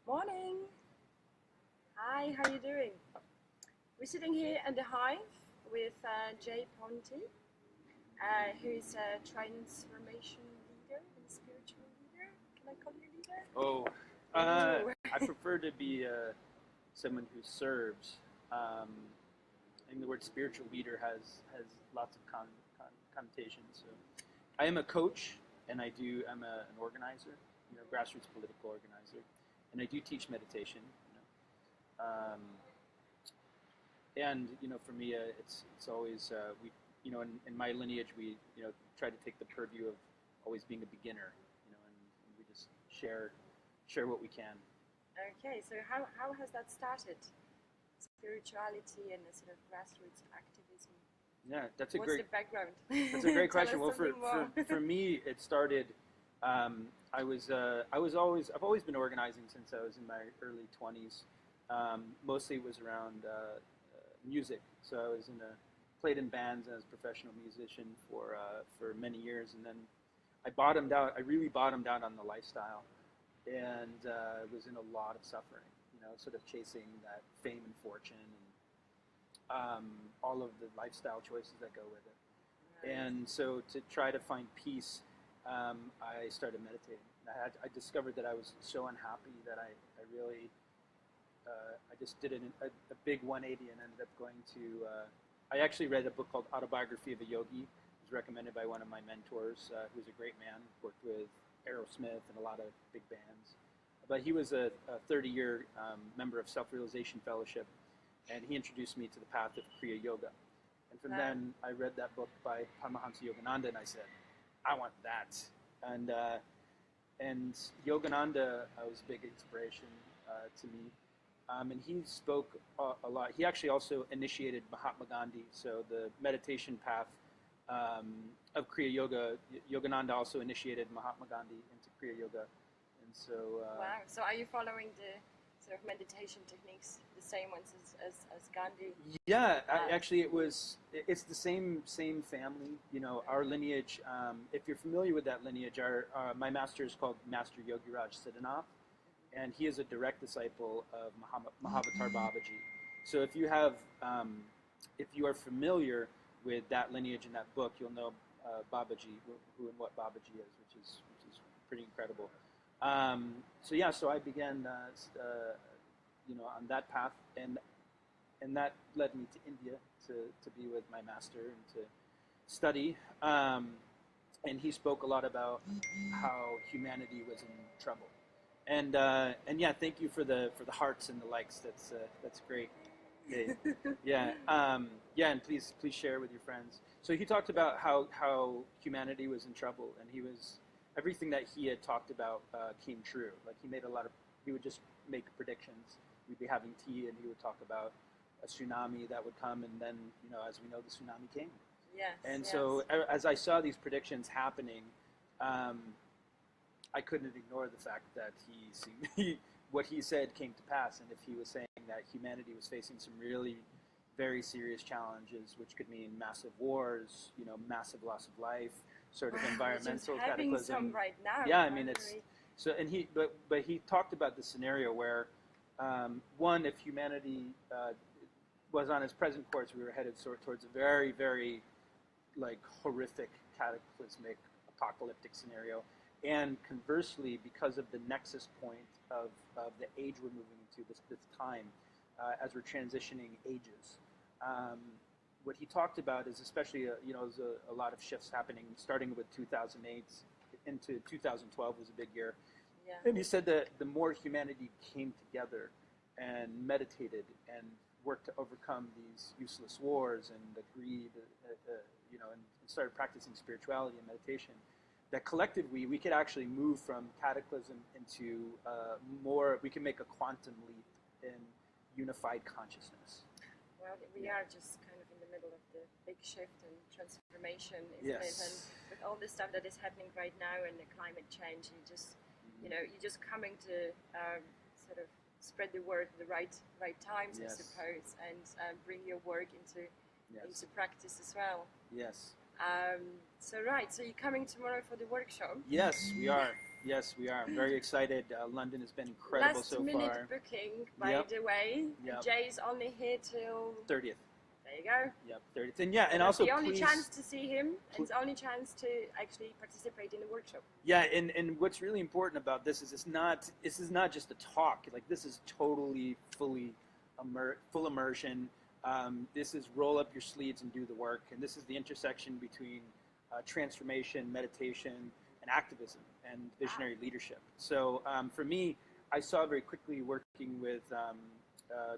Morning. Hi, how are you doing? We're sitting here in the Hive with Jay Ponty, who is a transformation leader and spiritual leader. Can I call you leader? Oh, I prefer to be someone who serves. I think the word spiritual leader has lots of connotations. So, I am a coach, and I'm an organizer, grassroots political organizer, and I do teach meditation. And for me, it's always in my lineage we try to take the purview of always being a beginner, and we just share what we can. Okay, so how has that started? Spirituality and a sort of grassroots activism. Yeah, What's the background? That's a great question. Well, for me, it started. I've always been organizing since I was in my early 20s. Mostly it was around music. So I was played in bands as a professional musician for many years, and then I really bottomed out on the lifestyle, and was in a lot of suffering. Sort of chasing that fame and fortune, and all of the lifestyle choices that go with it. Right. And so to try to find peace, I started meditating. I discovered that I was so unhappy that I really I just did a big 180 and ended up going to. I actually read a book called Autobiography of a Yogi. It was recommended by one of my mentors, who's a great man, worked with Aerosmith and a lot of big bands. But he was a 30-year member of Self-Realization Fellowship, and he introduced me to the path of Kriya Yoga. And from then, I read that book by Paramahansa Yogananda, and I said, I want that. And Yogananda was a big inspiration to me. And he spoke a lot. He actually also initiated Mahatma Gandhi, so the meditation path of Kriya Yoga. Yogananda also initiated Mahatma Gandhi into Kriya Yoga. And so, wow. So are you following the sort of meditation techniques, the same ones as Gandhi? Yeah, it's the same family. Our lineage, if you're familiar with that lineage, my master is called Master Yogiraj Siddhanath, and he is a direct disciple of Mahavatar Babaji. So if you are familiar with that lineage in that book, you'll know Babaji, who and what Babaji is, which is pretty incredible. So I began, on that path, and that led me to India to be with my master and to study. And he spoke a lot about how humanity was in trouble. And yeah, thank you for the hearts and the likes. That's great. Yeah. And please share with your friends. So he talked about how humanity was in trouble, and everything that he had talked about came true. Like he would just make predictions. We'd be having tea, and he would talk about a tsunami that would come, and then as we know, the tsunami came. Yes. And so as I saw these predictions happening, I couldn't ignore the fact that what he said came to pass, and if he was saying that humanity was facing some really very serious challenges, which could mean massive wars, massive loss of life, sort of environmental cataclysm. Some right now. Yeah, I mean it's so, and but he talked about the scenario where one, if humanity was on its present course, we were headed towards a very, very horrific, cataclysmic, apocalyptic scenario. And conversely, because of the nexus point of the age we're moving into, this time, as we're transitioning ages, what he talked about is especially, there's a lot of shifts happening, starting with 2008 into 2012 was a big year. Yeah. And he said that the more humanity came together and meditated and worked to overcome these useless wars and the greed, and started practicing spirituality and meditation, that collectively we could actually move from cataclysm into we can make a quantum leap in unified consciousness. Well, we are just kind of in the middle of the big shift and transformation, isn't Yes. it? And with all the stuff that is happening right now and the climate change, you're just coming to sort of spread the word at the right times, Yes. I suppose, and bring your work into practice as well. Yes. So you're coming tomorrow for the workshop? Yes, we are. Yes, we are. I'm very excited. London has been incredible so Last minute far. booking, by Yep. the way. Yep. Jay's only here till 30th. there you go. Yep, 30th. And yeah, and That's also the only please. chance to see him, and it's the only chance to actually participate in the workshop. Yeah, and what's really important about this is this is not just a talk. Like this is totally fully full immersion. This is roll up your sleeves and do the work. And this is the intersection between transformation, meditation, and activism and visionary leadership. So for me, I saw very quickly working with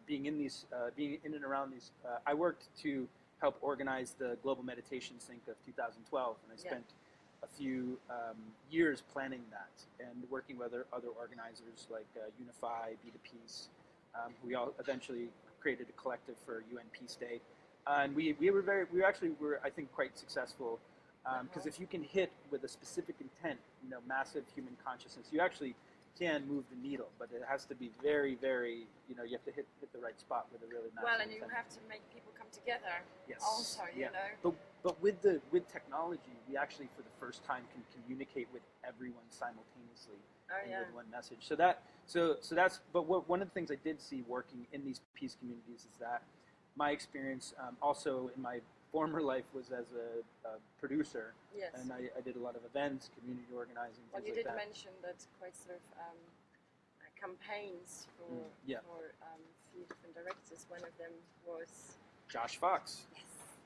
being in and around these. I worked to help organize the Global Meditation Sync of 2012, and I spent a few years planning that and working with other organizers like Unify, Be the Peace. We all eventually created a collective for UN Peace Day, and we actually were I think quite successful because if you can hit with a specific intent, massive human consciousness, you actually can move the needle, but it has to be very, very, you have to hit the right spot with a really massive Well, and you intent. have to make people come together. Yes. Also, you know. But with technology, we actually for the first time can communicate with everyone simultaneously with one message. So that's one of the things I did see working in these peace communities is that my experience also in my former life was as a producer, and I did a lot of events, community organizing. Well, you like did that. mention that quite sort of campaigns for few different directors. One of them was Josh Fox.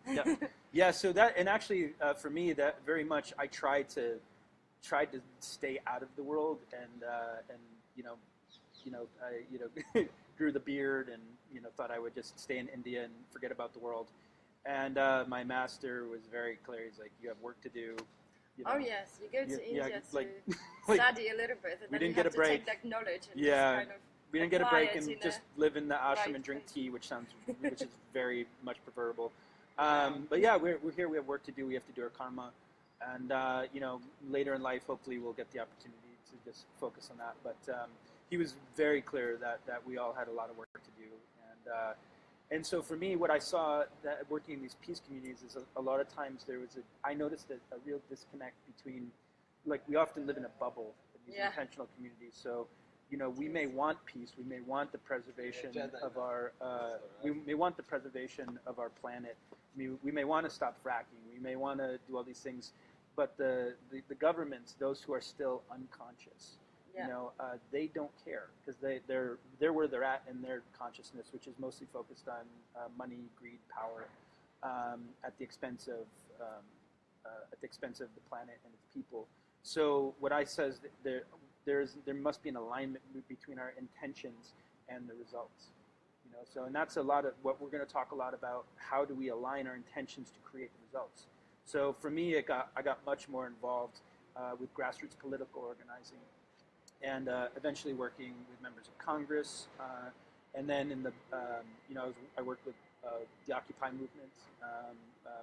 Yes. Yeah. So that, and actually for me, that very much I tried to stay out of the world, and I grew the beard, and thought I would just stay in India and forget about the world. And my master was very clear. He's like, you have work to do. Oh yes, you go to India to like, study a little bit, and we then didn't you get have a break. to take that knowledge and Yeah. just kind of We didn't get a apply break it and in just live in the ashram right and drink place. tea, which is very much preferable. But yeah, we're here. We have work to do. We have to do our karma, and later in life, hopefully, we'll get the opportunity to just focus on that. But he was very clear that we all had a lot of work to do, and so for me, what I saw that working in these peace communities is a lot of times I noticed a real disconnect between, like, we often live in a bubble in these intentional communities. So, we may want peace, we may want the preservation of our, we may want the preservation of our planet. We may want to stop fracking. We may want to do all these things, but the governments, those who are still unconscious, they don't care because they're where they're at in their consciousness, which is mostly focused on money, greed, power, at the expense of the planet and its people. So what I say is that there must be an alignment between our intentions and the results. So, and that's a lot of what we're going to talk a lot about. How do we align our intentions to create the results? So for me, I got much more involved with grassroots political organizing, and eventually working with members of Congress, and then in the I worked with the Occupy movement,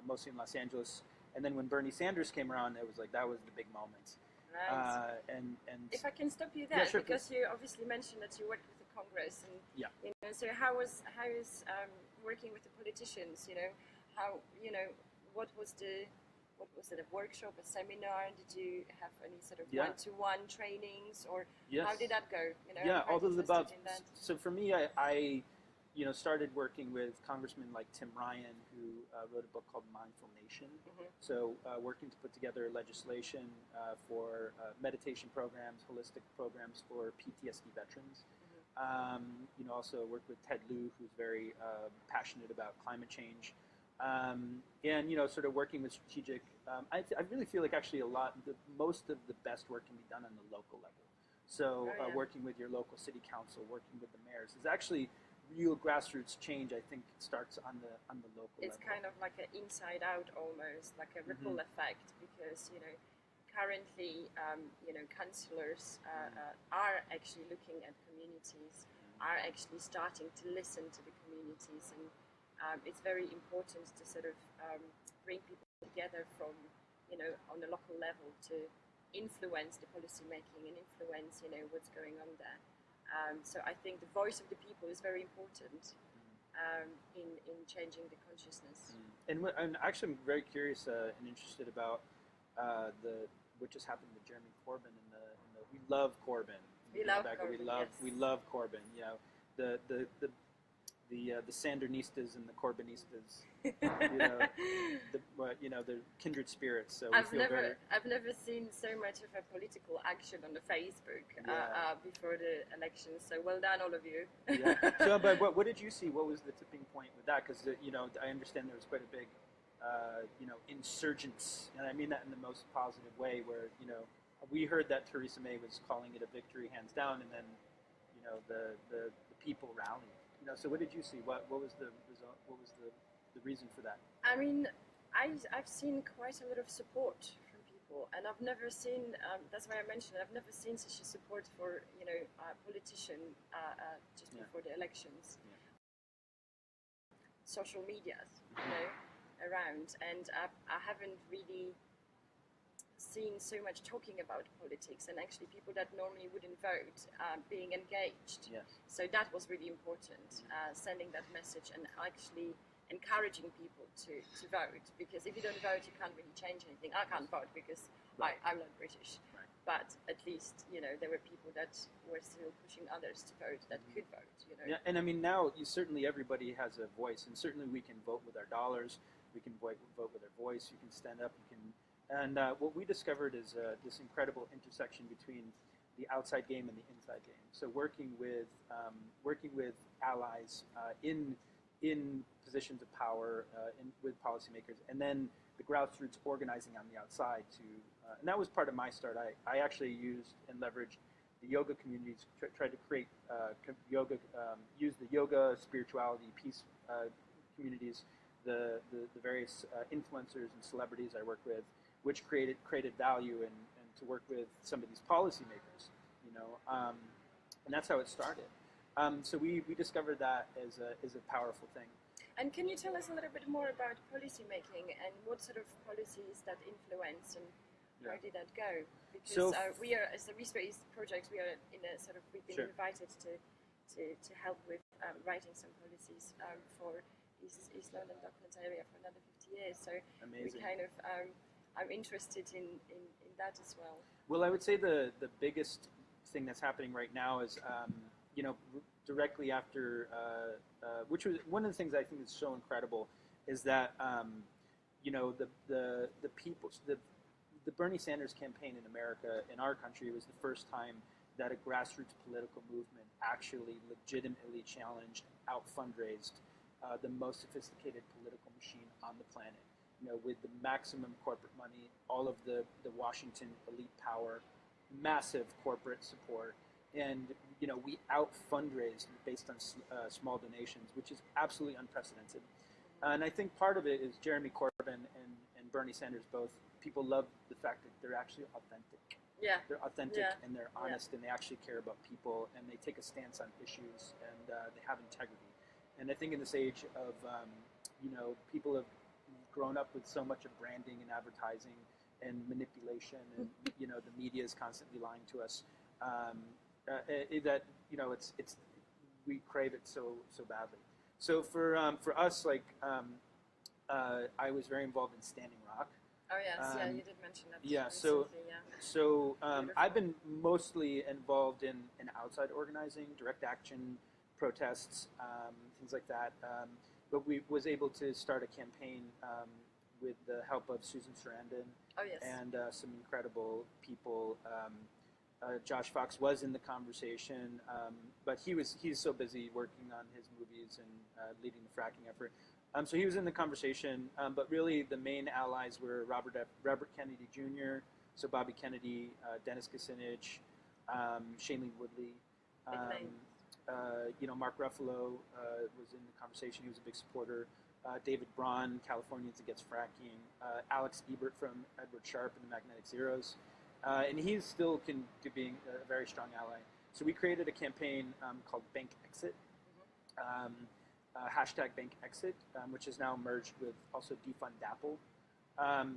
mostly in Los Angeles. And then when Bernie Sanders came around, it was like that was the big moment. Right. And if I can stop you there, sure, because you obviously mentioned that you worked with the Congress, and so how is working with the politicians? What was it, a workshop, a seminar? Did you have any sort of one-to-one trainings, or how did that go? All those about. So for me, I started working with congressmen like Tim Ryan, who wrote a book called Mindful Nation. So working to put together legislation for meditation programs, holistic programs for PTSD veterans. Also worked with Ted Lieu, who's very passionate about climate change. And sort of working with strategic. I really feel like actually most of the best work can be done on the local level. So working with your local city council, working with the mayors is actually real grassroots change. I think starts on the local level. It's kind of like an inside out, almost like a ripple effect, because currently councillors are actually looking at communities, are actually starting to listen to the communities, and it's very important to sort of bring people together from on the local level to influence the policy making and influence what's going on there. So I think the voice of the people is very important in changing the consciousness. And actually, I'm very curious and interested about what just happened with Jeremy Corbyn in the love Corbyn. We love Rebecca, Corbyn, yes. we love Corbyn. You know, the Sandernistas and the Corbynistas. The kindred spirits. So I've never seen so much of a political action on the Facebook before the elections. So well done, all of you. Yeah. So, but what did you see? What was the tipping point with that? Because I understand there was quite a big, insurgence, and I mean that in the most positive way. Where we heard that Theresa May was calling it a victory, hands down, and then the people rallied. So what did you see? What was the result? What was the reason for that? I mean, I've seen quite a lot of support from people, and I've never seen. That's why I mentioned I've never seen such a support for a politician just before the elections. Yeah. Social media, around, and I haven't really seen so much talking about politics, and actually people that normally wouldn't vote being engaged. Yes. So that was really important, sending that message and actually encouraging people to vote, because if you don't vote, you can't really change anything. I can't vote because I'm not British, right. But at least there were people that were still pushing others to vote that could vote. Yeah, and I mean now certainly everybody has a voice, and certainly we can vote with our dollars, we can vote with our voice, you can stand up, you can. And what we discovered is this incredible intersection between the outside game and the inside game. So working with allies in positions of power, with policymakers, and then the grassroots organizing on the outside to. And that was part of my start. I actually used and leveraged the yoga communities, tried to create yoga, use the yoga, spirituality, peace communities, the various influencers and celebrities I work with, which created value and to work with some of these policymakers, and that's how it started. So we discovered that as a powerful thing. And can you tell us a little bit more about policymaking and what sort of policies that influence and how did that go? Because we are, as the Respace Project, we've been invited to help with writing some policies for East London Docklands area for another 50 years. So amazing. We kind of I'm interested in that as well. Well, I would say the biggest thing that's happening right now is, directly after, which was one of the things I think is so incredible, is that, the people, the Bernie Sanders campaign in America, in our country, was the first time that a grassroots political movement actually legitimately challenged, out-fundraised the most sophisticated political machine on the planet. With the maximum corporate money, all of the Washington elite power, massive corporate support, and we out-fundraised based on small donations, which is absolutely unprecedented. And I think part of it is Jeremy Corbyn and Bernie Sanders both. People love the fact that they're actually authentic. Yeah. They're authentic and they're honest and they actually care about people and they take a stance on issues and they have integrity. And I think in this age of, people have grown up with so much of branding and advertising and manipulation, and the media is constantly lying to us. That it's we crave it so badly. So for us, I was very involved in Standing Rock. Oh yes, you did mention that. Yeah, recently, so I've been mostly involved in outside organizing, direct action, protests, things like that. But we was able to start a campaign with the help of Susan Sarandon and some incredible people. Josh Fox was in the conversation, but he's so busy working on his movies and leading the fracking effort. So he was in the conversation, but really the main allies were Robert Kennedy Jr., so Bobby Kennedy, Dennis Kucinich, Shailene Woodley. Mark Ruffalo was in the conversation. He was a big supporter. David Braun, Californians Against Fracking. Alex Ebert from Edward Sharpe and the Magnetic Zeros. And he's still being a very strong ally. So we created a campaign called Bank Exit, hashtag Bank Exit, which is now merged with also Defund Dapple.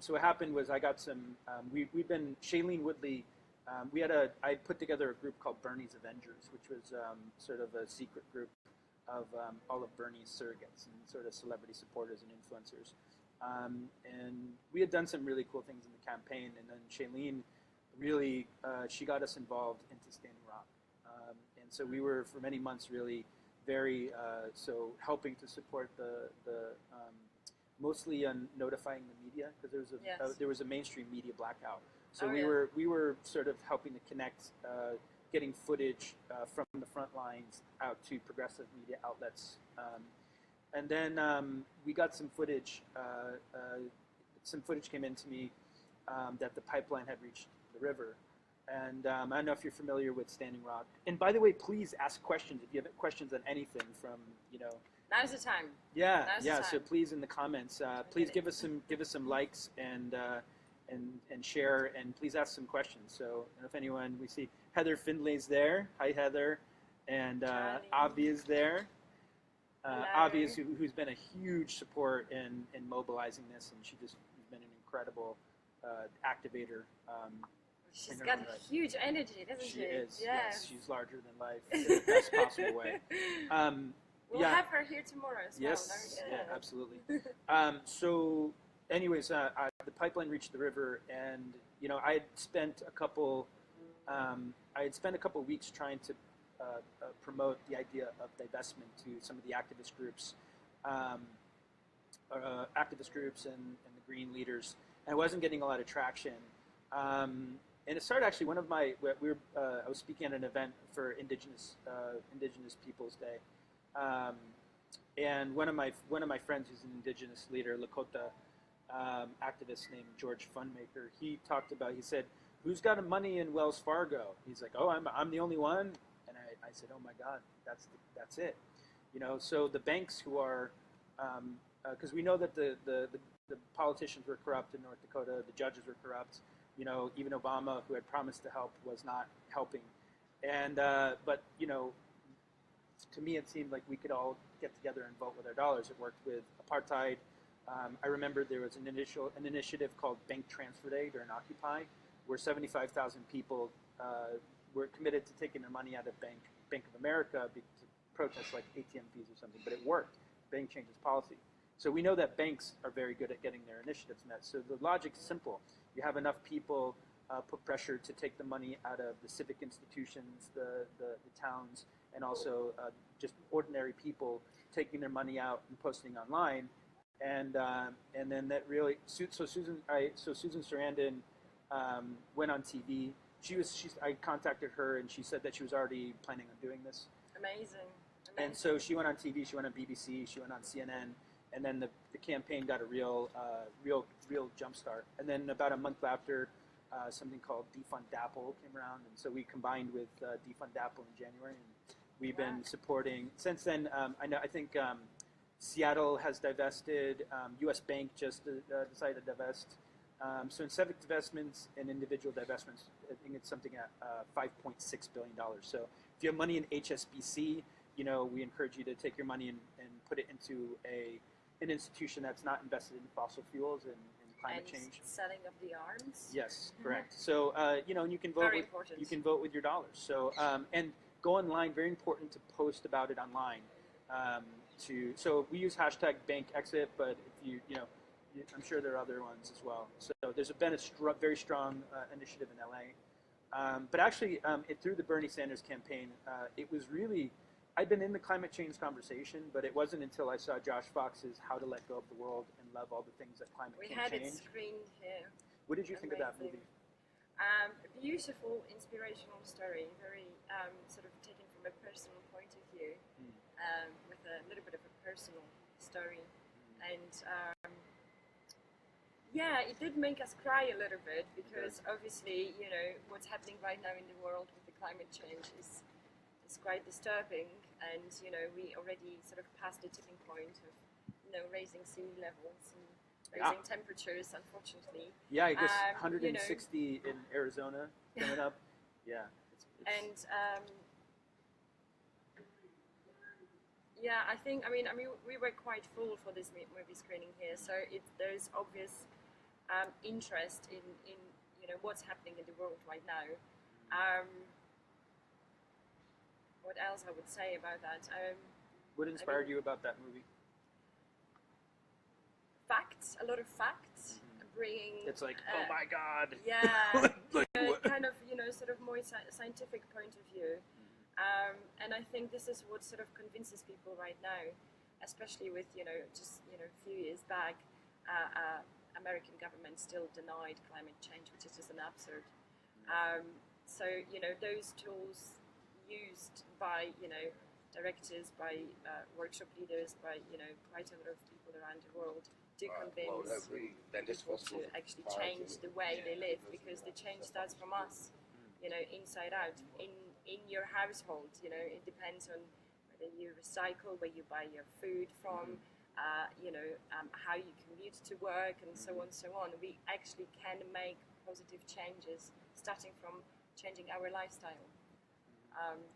So what happened was I got some, we've been, Shailene Woodley, I put together a group called Bernie's Avengers, which was sort of a secret group of all of Bernie's surrogates and sort of celebrity supporters and influencers. And we had done some really cool things in the campaign, and then Shailene really, she got us involved into Standing Rock. And so we were, for many months, really very, so helping to support mostly on notifying the media, because there was a mainstream media blackout. So we were sort of helping to connect, getting footage from the front lines out to progressive media outlets. And then we got some footage. Some footage came in to me that the pipeline had reached the river. And I don't know if you're familiar with Standing Rock. And by the way, please ask questions if you have questions on anything from, Now's the time. Yeah, yeah. So please in the comments, please give us some likes and share, and please ask some questions. So if anyone, we see Heather Findlay's there. Hi, Heather. And Avi is there. Avi is who's been a huge support in mobilizing this, and she's been an incredible activator. She's got huge energy, doesn't she? She is. Yes, she's larger than life in the best possible way. We'll have her here tomorrow as well. Yes, yeah, absolutely. So, anyways, the pipeline reached the river, and I had spent a couple weeks trying to promote the idea of divestment to some of the activist groups, and the green leaders, and I wasn't getting a lot of traction. And it started actually I was speaking at an event for Indigenous Peoples Day, and one of my friends who's an Indigenous leader, Lakota activist named George Funmaker, he said, "Who's got money in Wells Fargo?" He's like, "Oh, I'm the only one," and I said, "Oh my God, that's it," So the banks who are, because we know that the politicians were corrupt in North Dakota, the judges were corrupt. Even Obama, who had promised to help, was not helping. And but to me, it seemed like we could all get together and vote with our dollars. It worked with apartheid. I remember there was an initiative called Bank Transfer Day during Occupy, where 75,000 people were committed to taking their money out of Bank of America to protest like ATM fees or something. But it worked. Bank changes policy. So we know that banks are very good at getting their initiatives met. So the logic's simple. You have enough people put pressure to take the money out of the civic institutions, the towns, and also just ordinary people taking their money out and posting online, and then that really. So Susan Sarandon went on TV. I contacted her, and she said that she was already planning on doing this. Amazing. And so she went on TV. She went on BBC. She went on CNN. And then the campaign got a real jump start. And then about a month after, something called Defund DAPL came around, and so we combined with Defund DAPL in January, and we've been supporting since then. I think Seattle has divested. U.S. Bank just decided to divest. So in civic divestments and individual divestments, I think it's something at $5.6 billion. So if you have money in HSBC, we encourage you to take your money and put it into an institution that's not invested in fossil fuels and climate change. Selling of the arms. Yes, correct. So and you can vote. You can vote with your dollars. So and go online. Very important to post about it online. So we use hashtag #BankExit, but if I'm sure there are other ones as well. So there's been a very strong initiative in LA. But actually, through the Bernie Sanders campaign, it was really. I'd been in the climate change conversation, but it wasn't until I saw Josh Fox's How to Let Go of the World and Love All the Things That Climate Can Change. We had it screened here. What did you think of that movie? A beautiful, inspirational story, very sort of taken from a personal point of view, with a little bit of a personal story. And it did make us cry a little bit, because obviously, what's happening right now in the world with the climate change is quite disturbing, and we already sort of passed the tipping point of raising sea levels and raising temperatures, unfortunately. Yeah, I guess 160 in Arizona coming up. Yeah. And I think we were quite full for this movie screening here, so there's obvious interest in what's happening in the world right now. What else I would say about that? What inspired you about that movie? Facts, a lot of facts, bringing. It's like, oh my God. Yeah, Like, what? kind of, sort of more scientific point of view. And I think this is what sort of convinces people right now, especially with, just, a few years back, American government still denied climate change, which is just an absurd. So, those tools used by, directors, by workshop leaders, by, quite a lot of people around the world do convince people to actually change the way they live, because the change starts from us, inside out. In your household, it depends on whether you recycle, where you buy your food from, how you commute to work, and so on, so on. We actually can make positive changes, starting from changing our lifestyle.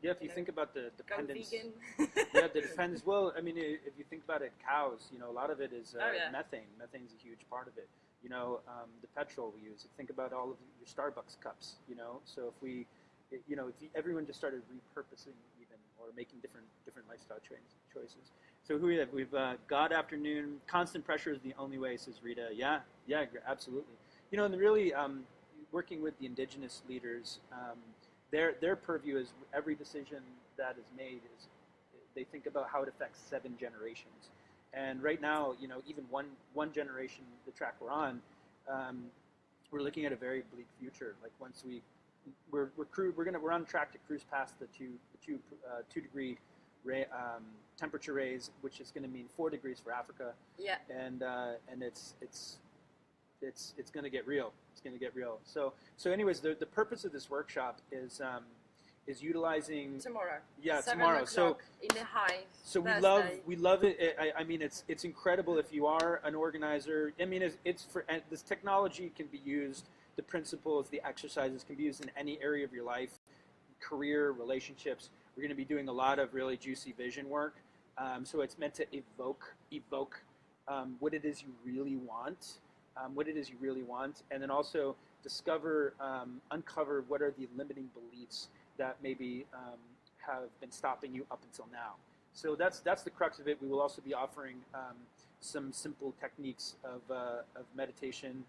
If you think about the dependence, go vegan. The dependence. Well, I mean, if you think about it, cows. A lot of it is methane. Methane's a huge part of it. The petrol we use. Think about all of your Starbucks cups. So if we, if everyone just started repurposing even, or making different lifestyle choices. So who we have? We've God afternoon. Constant pressure is the only way, says Rita. Yeah, absolutely. And really working with the indigenous leaders. Their purview is every decision that is made is they think about how it affects 7 generations, and right now, even one generation, the track we're on, we're looking at a very bleak future. Like once we're on track to cruise past the 2 degree temperature raise, which is going to mean 4 degrees for Africa. Yeah. And it's going to get real. It's going to get real. So anyways, the purpose of this workshop is utilizing tomorrow. Yeah, 7 tomorrow. So in the Hive. So Thursday. we love it. I mean, it's incredible if you are an organizer. I mean, it's for this technology can be used. The principles, the exercises can be used in any area of your life, career, relationships. We're going to be doing a lot of really juicy vision work. So it's meant to evoke what it is you really want. And then also uncover what are the limiting beliefs that maybe have been stopping you up until now. So that's the crux of it. We will also be offering some simple techniques of meditation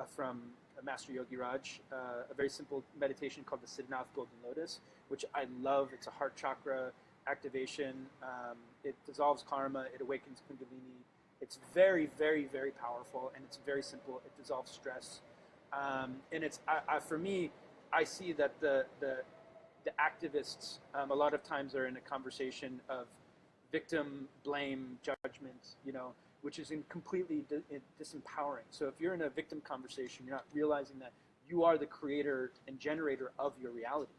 from Master Yogi Raj, a very simple meditation called the Siddhanath Golden Lotus, which I love. It's a heart chakra activation. It dissolves karma. It awakens kundalini. It's very, very, very powerful, and it's very simple. It dissolves stress, and it's for me. I see that the activists a lot of times are in a conversation of victim, blame, judgment, which is completely disempowering. So if you're in a victim conversation, you're not realizing that you are the creator and generator of your reality.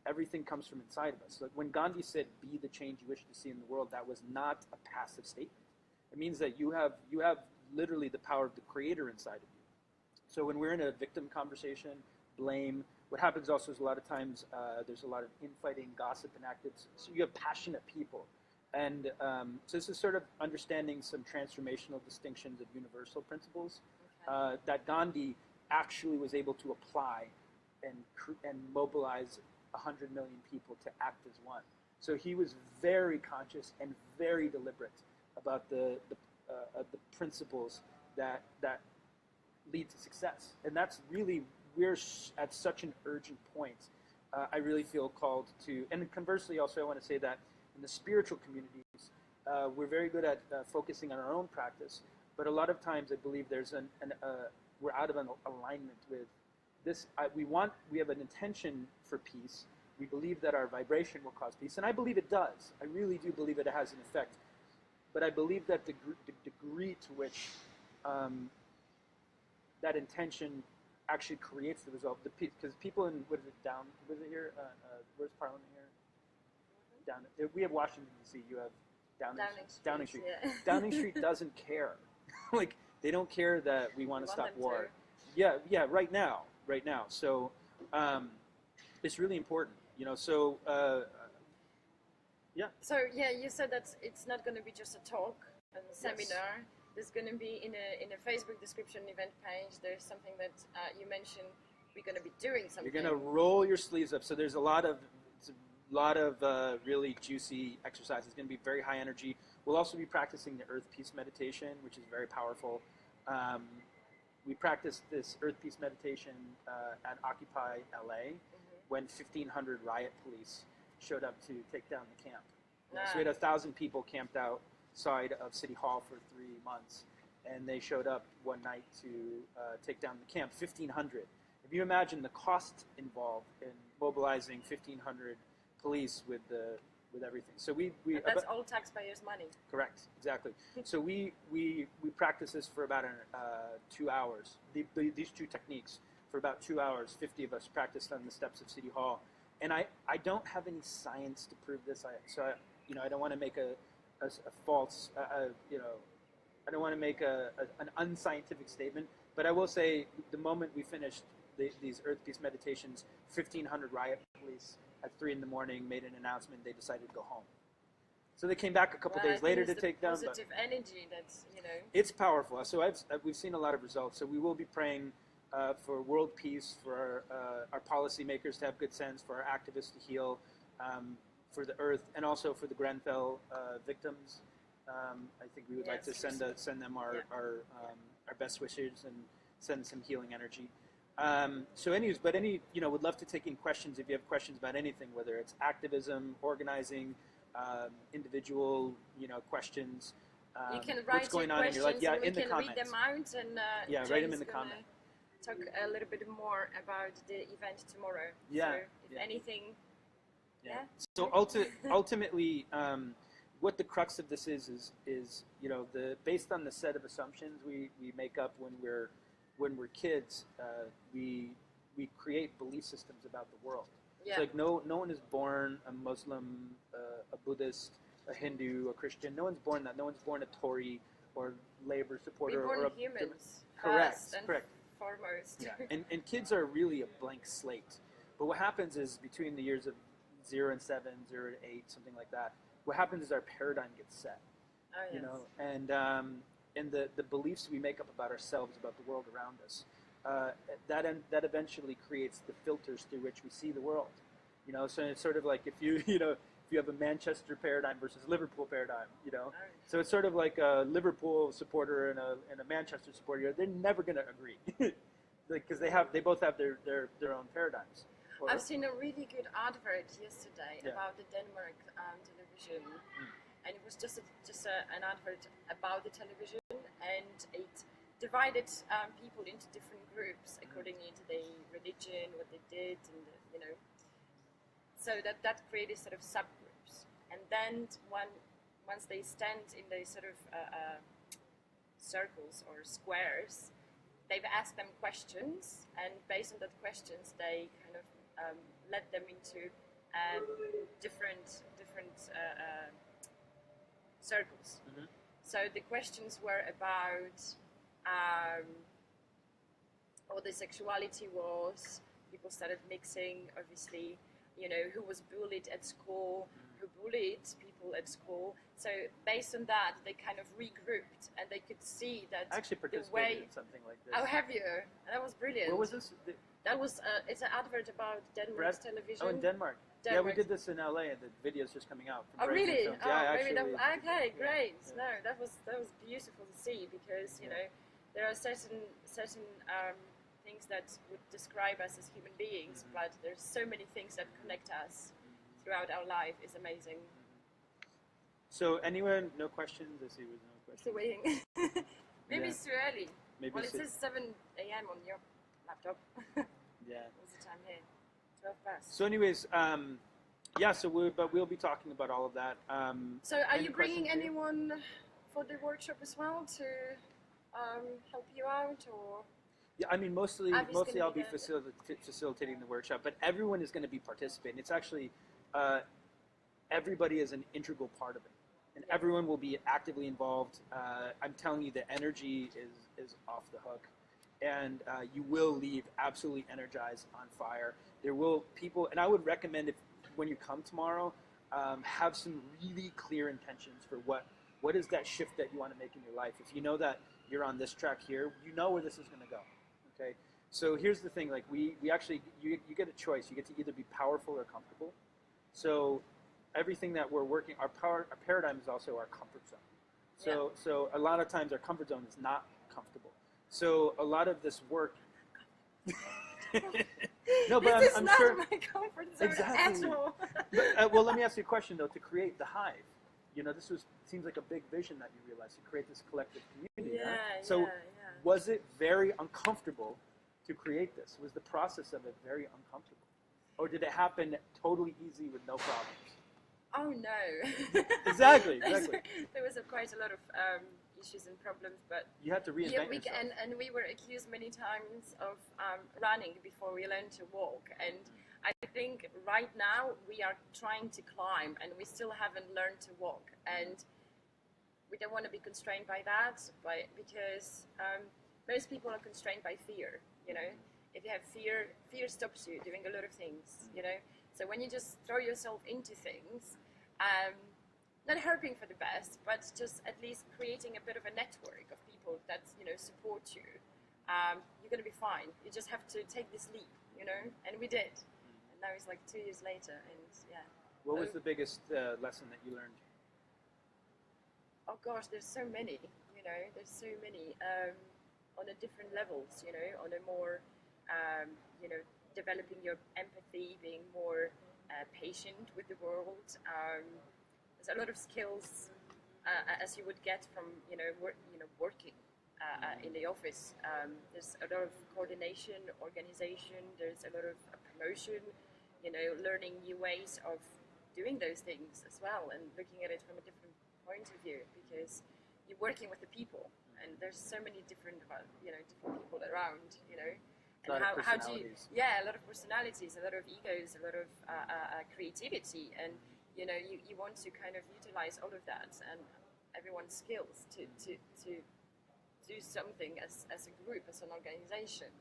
Everything comes from inside of us. Like when Gandhi said, "Be the change you wish to see in the world," that was not a passive statement. It means that you have literally the power of the creator inside of you. So when we're in a victim conversation, blame, what happens also is a lot of times there's a lot of infighting, gossip, and actives. So you have passionate people. And so this is sort of understanding some transformational distinctions of universal principles that Gandhi actually was able to apply and mobilize 100 million people to act as one. So he was very conscious and very deliberate about the principles that lead to success. And that's really, we're at such an urgent point. I really feel called to, and conversely also I want to say that in the spiritual communities, we're very good at focusing on our own practice, but a lot of times I believe there's we're out of an alignment with this. We have an intention for peace. We believe that our vibration will cause peace, and I believe it does. I really do believe it has an effect. But I believe that the degree to which that intention actually creates the result, because people in, was it here? Where's Parliament here? We have Washington, D.C., you have Downing Street. Yeah. Downing Street doesn't care. Like, they don't care that we want to stop war. To. Yeah, right now. So it's really important, so... Yeah. So you said that it's not going to be just a talk and a seminar. There's going to be in a Facebook description event page. There's something that you mentioned. We're going to be doing something. You're going to roll your sleeves up. So there's a lot of really juicy exercises. It's going to be very high energy. We'll also be practicing the Earth Peace meditation, which is very powerful. we practiced this Earth Peace meditation at Occupy LA when 1,500 riot police showed up to take down the camp. So we had 1,000 people camped outside of City Hall for 3 months, and they showed up one night to take down the camp. 1,500. If you imagine the cost involved in mobilizing 1,500 police with everything. So we that's all taxpayers' money. Correct, exactly. So we practiced this for about 2 hours. These two techniques for about 2 hours. 50 of us practiced on the steps of City Hall, and I don't have any science to prove this. I don't want to make a false I don't want to make an unscientific statement, but I will say the moment we finished these Earth Peace meditations, 1,500 riot police at 3 in the morning made an announcement. They decided to go home. So they came back a couple days later to take down. Positive energy, that's It's powerful. So we've seen a lot of results. So we will be praying for world peace, for our policymakers to have good sense, for our activists to heal, for the earth, and also for the Grenfell victims. I think we would like to send them our best wishes and send some healing energy. Would love to take in questions if you have questions about anything, whether it's activism, organizing, individual, questions. You can write what's going on in your life? Yeah, in the comments. Read them out, and write them in the comments. Talk a little bit more about the event tomorrow. Yeah. So if anything. Yeah. So ultimately, what the crux of this is based on the set of assumptions we make up when we're kids, we create belief systems about the world. Yeah. It's like no one is born a Muslim, a Buddhist, a Hindu, a Christian. No one's born that. No one's born a Tory or Labor supporter. We're born or humans. Correct. Correct. Foremost. Yeah. And kids are really a blank slate. But what happens is between the years of 0 and 7, 0 to 8, something like that, what happens is our paradigm gets set. Oh, yes. And the beliefs we make up about ourselves, about the world around us, that eventually creates the filters through which we see the world. So it's sort of like if you have a Manchester paradigm versus Liverpool paradigm, So it's sort of like a Liverpool supporter and a Manchester supporter. They're never going to agree because they both have their own paradigms. I've seen a really good advert yesterday about the Denmark television, and it was just an advert about the television, and it divided people into different groups according to their religion, what they did, and so that created sort of subgroups. And then once they stand in those sort of circles or squares, they've asked them questions, and based on that questions, they kind of led them into different circles. Mm-hmm. So the questions were about what the sexuality was. People started mixing, obviously, who was bullied at school, who bullied people at school. So based on that, they kind of regrouped, and they could see that I actually participated in something like this. Oh, have you? That was brilliant. What was this? That was it's an advert about Denmark's television. Oh, in Denmark. Yeah, we did this in LA, and the video's just coming out. Oh, really? Films. Oh, yeah, maybe actually, okay, great. Yeah. No, that was beautiful to see, because there are certain things that would describe us as human beings, but there's so many things that connect us throughout our life. It's amazing. So anyone, no questions? I see with no questions. Still waiting. Maybe it's too early. Maybe it says 7 a.m. on your laptop. Yeah. What's the time here? 12 past. So anyways, we'll be talking about all of that. So are you bringing anyone for the workshop as well to help you out, or? Yeah, I mean, mostly I'll be facilitating the workshop, but everyone is going to be participating. It's actually, everybody is an integral part of it, and everyone will be actively involved. I'm telling you, the energy is off the hook, and you will leave absolutely energized, on fire. There will people, and I would recommend when you come tomorrow, have some really clear intentions for what is that shift that you want to make in your life. If you know that you're on this track here, you know where this is going to go. Okay, so here's the thing: like we actually you get a choice. You get to either be powerful or comfortable. So everything that we're working, our paradigm is also our comfort zone. So a lot of times our comfort zone is not comfortable. So a lot of this work. No, but this is I'm not sure. my comfort zone Exactly. at all. But, well, let me ask you a question though. To create the Hive, this seems like a big vision that you realized to create this collective community. Yeah, So yeah. was it very uncomfortable to create this? Was the process of it very uncomfortable, or did it happen totally easy with no problems? Oh no. Exactly. There was quite a lot of issues and problems, but you had to reinvent yourself. And we were accused many times of running before we learned to walk. And I think right now we are trying to climb, and we still haven't learned to walk. And we don't want to be constrained by that, because most people are constrained by fear. If you have fear stops you doing a lot of things. So when you just throw yourself into things, not hoping for the best, but just at least creating a bit of a network of people that support you, you're going to be fine. You just have to take this leap, and we did. And now it's like 2 years later, and yeah. What was the biggest lesson that you learned? Oh gosh, there's so many. There's so many on a different levels. On a more, developing your empathy, being more patient with the world. There's a lot of skills as you would get from working in the office. There's a lot of coordination, organization. There's a lot of promotion. Learning new ways of doing those things as well, and looking at it from a different point of view, because you're working with the people, and there's so many different different people around. And how do you? Yeah, a lot of personalities, a lot of egos, a lot of creativity, and you want to kind of utilize all of that and everyone's skills to do something as a group, as an organization.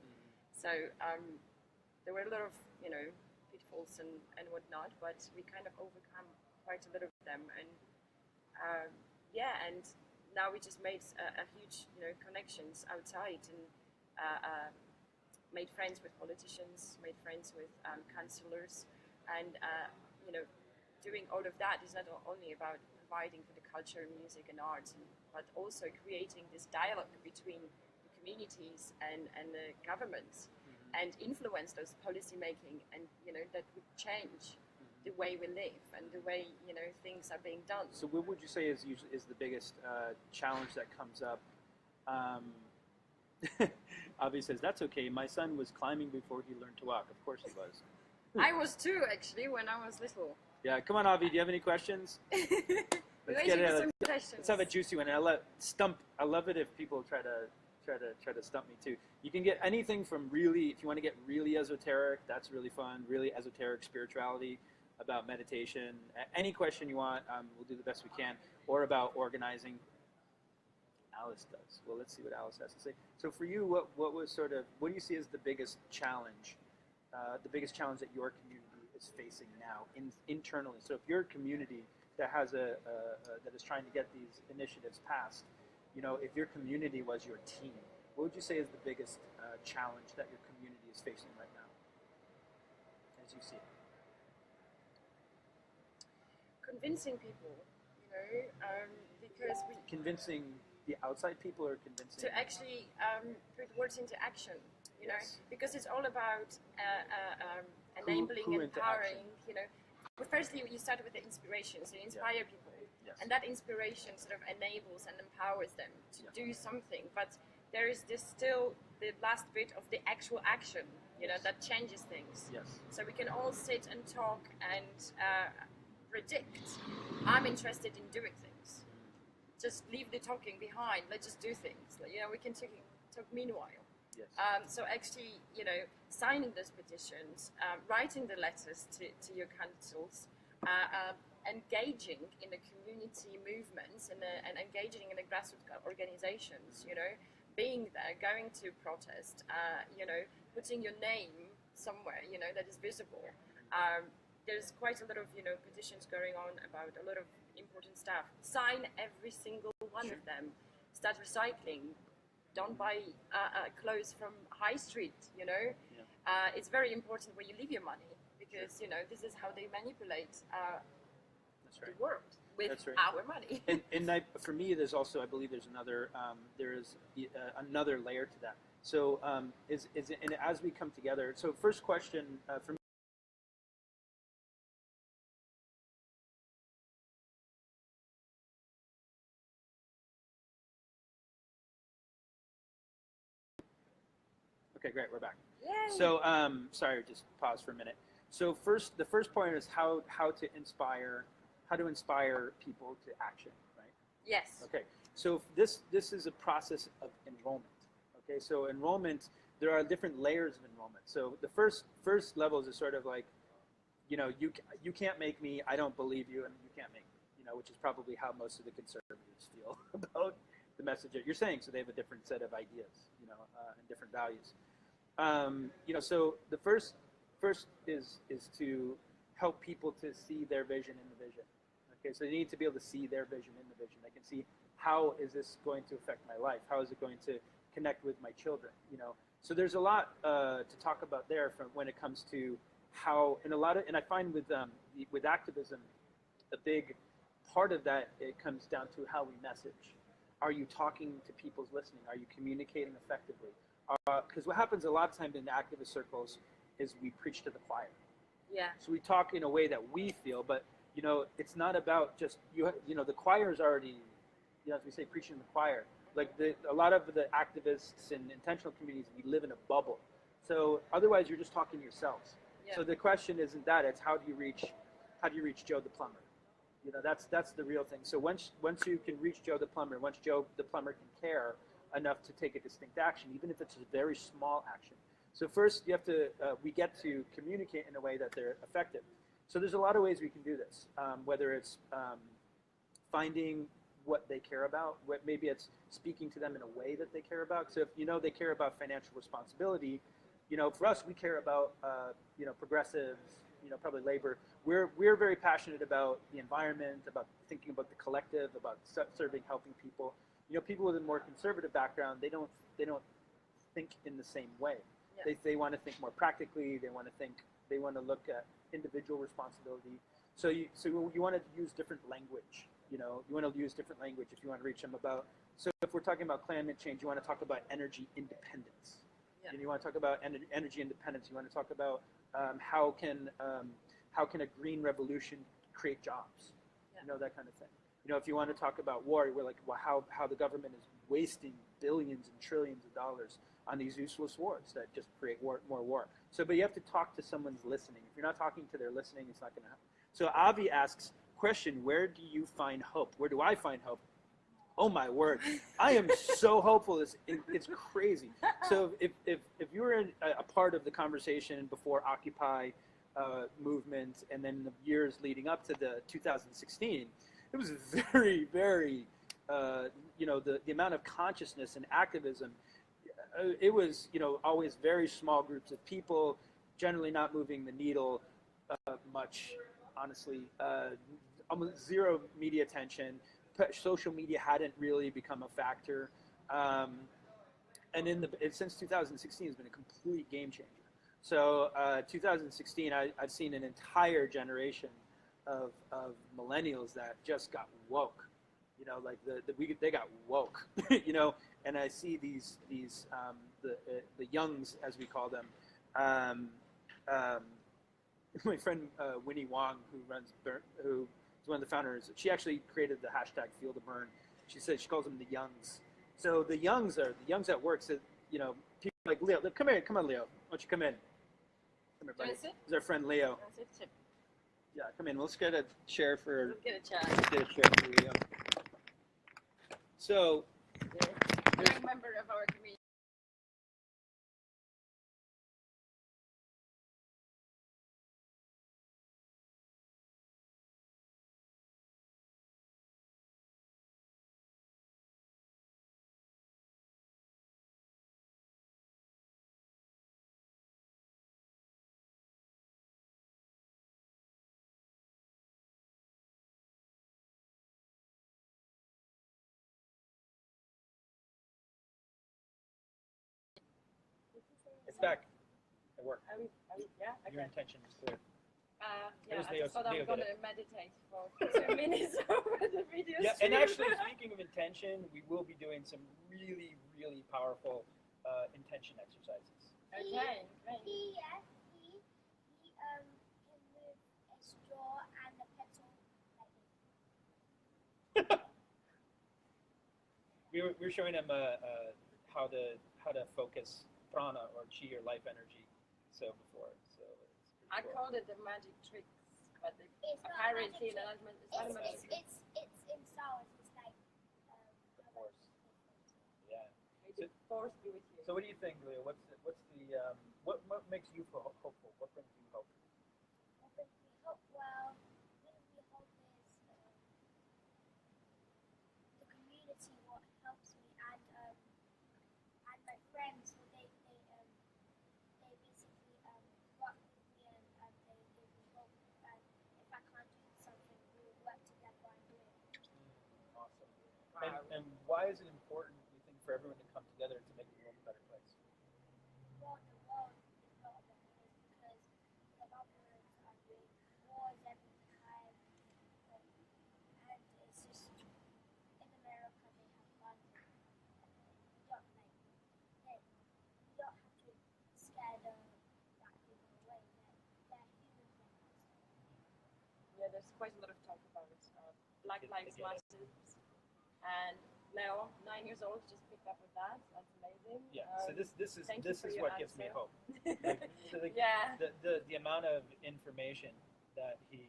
So there were a lot of pitfalls and whatnot, but we kind of overcome quite a lot of them, and and now we just made a huge connections outside, and made friends with politicians, made friends with councillors, and doing all of that is not only about providing for the culture, music and arts, but also creating this dialogue between the communities and the governments, and influence those policy making, and that would change the way we live and the way things are being done. So what would you say is the biggest challenge that comes up? Avi says, that's okay. My son was climbing before he learned to walk. Of course he was. I was too, actually, when I was little. Yeah, come on, Avi. Do you have any questions? Let's get it. Let's have a juicy one. I love it if people try to stump me too. You can get anything from if you want to get really esoteric, that's really fun. Really esoteric spirituality, about meditation. Any question you want, we'll do the best we can. Or about organizing. Alice does. Well, let's see what Alice has to say. So for you, what do you see as the biggest challenge? The biggest challenge that your community is facing now internally. So if you're a community that has that is trying to get these initiatives passed, if your community was your team, what would you say is the biggest challenge that your community is facing right now, as you see it? Convincing people, because convincing the outside people, or convincing to actually put words into action. Yes. Because it's all about enabling, empowering. But firstly, you start with the inspiration, so you inspire people, and that inspiration sort of enables and empowers them to do something. But there is still the last bit of the actual action, that changes things. Yes. So we can all sit and talk and predict. I'm interested in doing things. Just leave the talking behind. Let's just do things. We can talk meanwhile. Yes. So actually, signing those petitions, writing the letters to your councils, engaging in the community movements and engaging in the grassroots organizations, being there, going to protest, putting your name somewhere, that is visible. There's quite a lot of, petitions going on about a lot of important stuff. Sign every single one of them. Start recycling. Don't buy clothes from high street, It's very important where you leave your money, because, this is how they manipulate the world. with That's right. our money. And for me, there's also, I believe there's another another layer to that. So and as we come together, so first question for me. Okay, great, we're back. Yay. So sorry, just pause for a minute. So the first point is how to inspire people to action, right? Yes. Okay, so this is a process of enrollment. Okay, so enrollment, there are different layers of enrollment. So the first level is sort of like, you can't make me, I don't believe you, and you can't make me, which is probably how most of the conservatives feel about the message that you're saying. So they have a different set of ideas, and different values. So the first is to help people to see their vision in the vision. Okay, so they need to be able to see their vision in the vision. They can see, how is this going to affect my life? How is it going to connect with my children? So there's a lot to talk about there from when it comes to how, and I find with activism, a big part of that, it comes down to how we message. Are you talking to people's listening? Are you communicating effectively? Because what happens a lot of times in activist circles is we preach to the choir. Yeah. So we talk in a way that we feel, but it's not about just the choir is already, as we say, preaching to the choir. Like a lot of the activists and intentional communities, we live in a bubble. So otherwise, you're just talking to yourselves. Yeah. So the question isn't that; it's how do you reach Joe the plumber? That's the real thing. So once you can reach Joe the plumber, once Joe the plumber can care enough to take a distinct action, even if it's a very small action. So first, you have to we get to communicate in a way that they're effective. So there's a lot of ways we can do this. Whether it's finding what they care about, maybe it's speaking to them in a way that they care about. So if they care about financial responsibility, for us we care about progressives, probably labor. We're very passionate about the environment, about thinking about the collective, about serving, helping people. People with a more conservative background, they don't think in the same way. Yeah. They want to think more practically. They want to look at individual responsibility. So you want to use different language. You want to use different language if you want to reach them about. So if we're talking about climate change, you want to talk about energy independence. Yeah. And you want to talk about energy independence. You want to talk about how can a green revolution create jobs. Yeah. That kind of thing. If you want to talk about war, we're like, well, how the government is wasting billions and trillions of dollars on these useless wars that just create more war. So, but you have to talk to someone's listening. If you're not talking to their listening, it's not going to happen. So Avi asks, question, where do you find hope? Where do I find hope? Oh my word, I am so hopeful. It's crazy. So if you were a part of the conversation before Occupy movement and then the years leading up to the 2016, it was very, very, the amount of consciousness and activism. It was, always very small groups of people, generally not moving the needle much, honestly. Almost zero media attention. Social media hadn't really become a factor. And since 2016 has been a complete game changer. So 2016, I've seen an entire generation of millennials that just got woke. They got woke. And I see these the youngs, as we call them. My friend Winnie Wong, who is one of the founders, she actually created the hashtag Feel the Burn. She said she calls them the youngs. So the youngs at work. So people like Leo, come on, Leo. Why don't you come in? Come here, buddy. This is our friend Leo. Yeah, come in. Let's get a chair for. Let's get a chair. Let's get a chair for Leo. So, young member of our community. it's back. It worked. Yeah. Okay. Your intention is clear. Yeah, Here's I Leo, just thought I'm Leo did gonna meditate for 2 minutes over the video Yeah, stream. and actually, speaking of intention, we will be doing some really, really powerful intention exercises. Okay, great. He can move a straw and a pencil like this. We're showing him how to focus prana or chi or life energy. So before, so it's I pretty cool. called it the magic tricks, but It's not apparently magic in trick. alignment it's not a magic trick. It's in stars. It's like The force. Yeah. May the force be with you. So what do you think, Leo? What makes you feel hopeful? What brings you hope? what brings me hope. Well, what brings me hope is the community. What helps me and my friends. So they basically work with me and they give me hope. And if I can't do something, we'll work together and do it. Awesome. Wow. And why is it important, you think, for everyone to come together to make the world a better place? Well, the world is not a better place because the governments are doing wars every time, and it's just in America they have guns. You don't you don't have to scare the black people away. They're humans like us. Yeah, there's quite a lot of talk about it. Black Get Lives together. Matter. And Leo, 9 years old, just picked up with that. That's amazing. Yeah. So this is thank you this for is your what gives me answer. hope. Like, so like Yeah. the amount of information that do you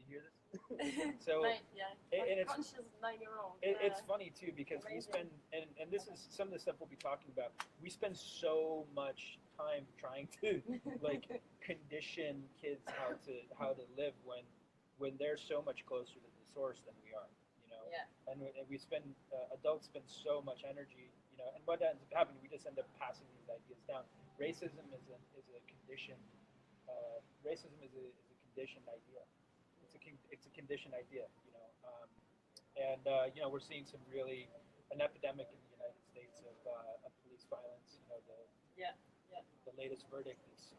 hear this? So Yeah. and it's Conscious 9-year-old. it's funny too because we Amazing. spend and this is some of the stuff we'll be talking about. We spend so much time trying to like condition kids how to live when they're so much closer to the source than we are. You know. Yeah. And we spend adults spend so much energy. You know, and what ends up happening, we just end up passing these ideas down. Racism is a condition. Racism is a conditioned idea. It's a conditioned idea, you know, and you know we're seeing an epidemic in the United States of police violence. You know the latest verdict is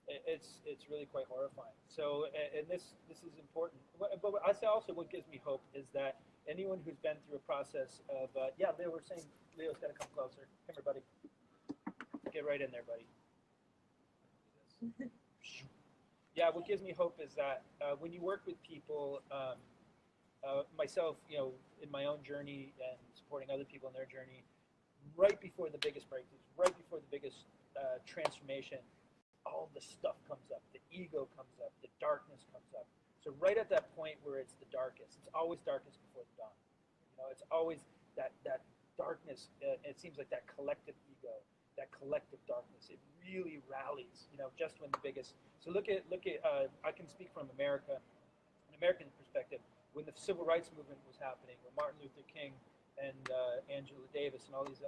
it's really quite horrifying. So and this is important. But I say also what gives me hope is that anyone who's been through a process of Leo, we're saying Leo's got to come closer. Come here, buddy. Get right in there, buddy. Yeah, what gives me hope is that when you work with people, myself, you know, in my own journey and supporting other people in their journey, right before the biggest breakthroughs, right before the biggest transformation, all the stuff comes up. The ego comes up. The darkness comes up. So right at that point where it's the darkest, it's always darkest before the dawn. You know, it's always that darkness. It seems like that collective ego, that collective darkness. It really rallies. You know, just when the biggest. So look at. I can speak from America, an American perspective. When the civil rights movement was happening, when Martin Luther King and Angela Davis and all these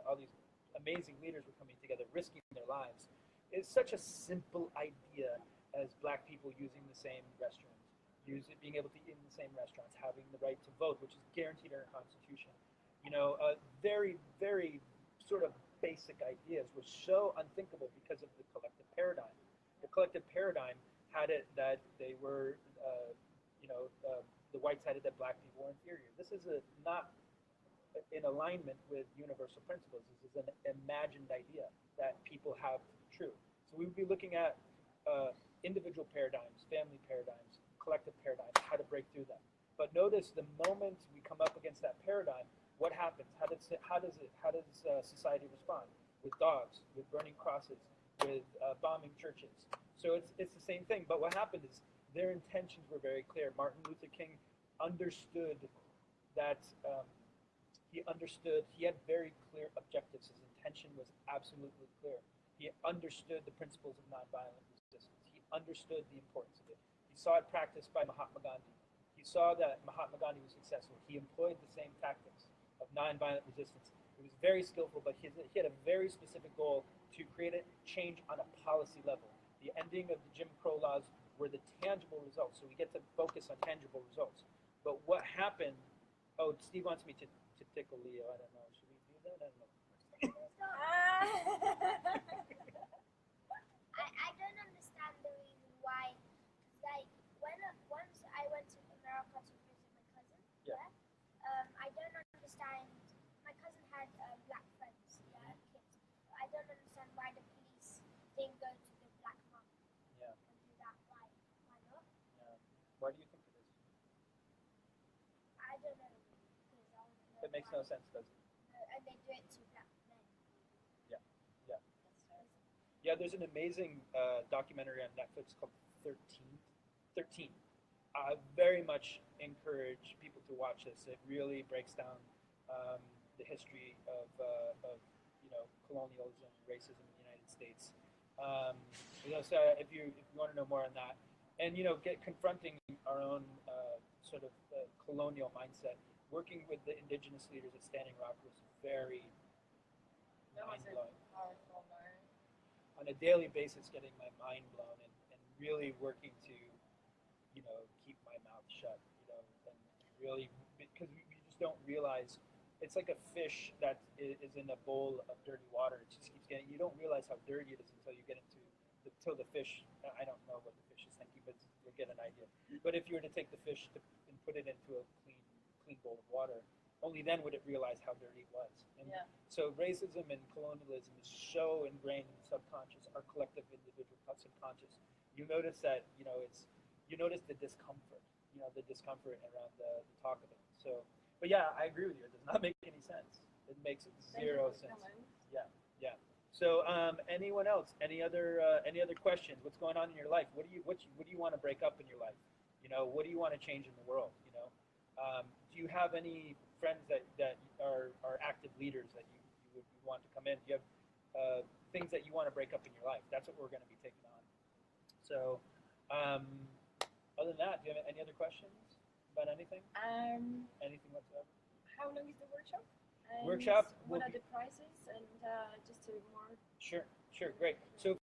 amazing leaders were coming together, risking their lives, it's such a simple idea as black people using the same restrooms, being able to eat in the same restaurants, having the right to vote, which is guaranteed in our Constitution. You know, very, very sort of basic ideas were so unthinkable because of the collective paradigm. The collective paradigm had it that they were, the whites had it that black people were inferior. This is not in alignment with universal principles. This is an imagined idea that people have to be true. So we would be looking at individual paradigms, family paradigms, collective paradigms, how to break through them. But notice the moment we come up against that paradigm, what happens? How does society respond? With dogs, with burning crosses, with bombing churches. So it's the same thing. But what happened is their intentions were very clear. Martin Luther King understood that he had very clear objectives. His intention was absolutely clear. He understood the principles of nonviolent resistance. He understood the importance of it. He saw it practiced by Mahatma Gandhi. He saw that Mahatma Gandhi was successful. He employed the same tactics of nonviolent resistance. It was very skillful, but he had a very specific goal to create a change on a policy level. The ending of the Jim Crow laws were the tangible results, so we get to focus on tangible results. But what happened, Steve wants me to tickle Leo. I don't know. Should we do that? I don't know. I don't understand the reason why. Like once I went to America to visit my cousin. Yeah. I don't understand. My cousin had black friends. Yeah, kids. I don't understand why the police didn't go to the black mom. Yeah. And do that. Why? Why not? Yeah. Why do you think it is? I don't know. Because I want to know It makes why. no sense, does it? And they do it to black men. Yeah. Yeah. Yeah, there's an amazing documentary on Netflix called 13. 13. I very much encourage people to watch this. It really breaks down the history of colonialism, racism in the United States. So if you want to know more on that, and get confronting our own sort of colonial mindset, working with the indigenous leaders at Standing Rock was very mind blowing. Powerful, no? On a daily basis, getting my mind blown and really working to keep my mouth shut, and really, because we just don't realize it's like a fish that is in a bowl of dirty water. It just keeps getting. You don't realize how dirty it is until you get until the fish. I don't know what the fish is thinking, but you'll get an idea. But if you were to take the fish and put it into a clean bowl of water, only then would it realize how dirty it was. And so racism and colonialism is so ingrained in the subconscious, our collective individual subconscious. You notice that you notice the discomfort, around the talk of it. So, but yeah, I agree with you. It does not make any sense. It makes zero sense. Yeah, yeah. So, anyone else? Any other questions? What's going on in your life? What do you want to break up in your life? What do you want to change in the world? Do you have any friends that are active leaders that you would want to come in? Do you have things that you want to break up in your life? That's what we're going to be taking on. So, other than that, do you have any other questions about anything? Anything whatsoever? How long is the workshop? And Workshop what will are be- the prices? And just to more. Sure, great. So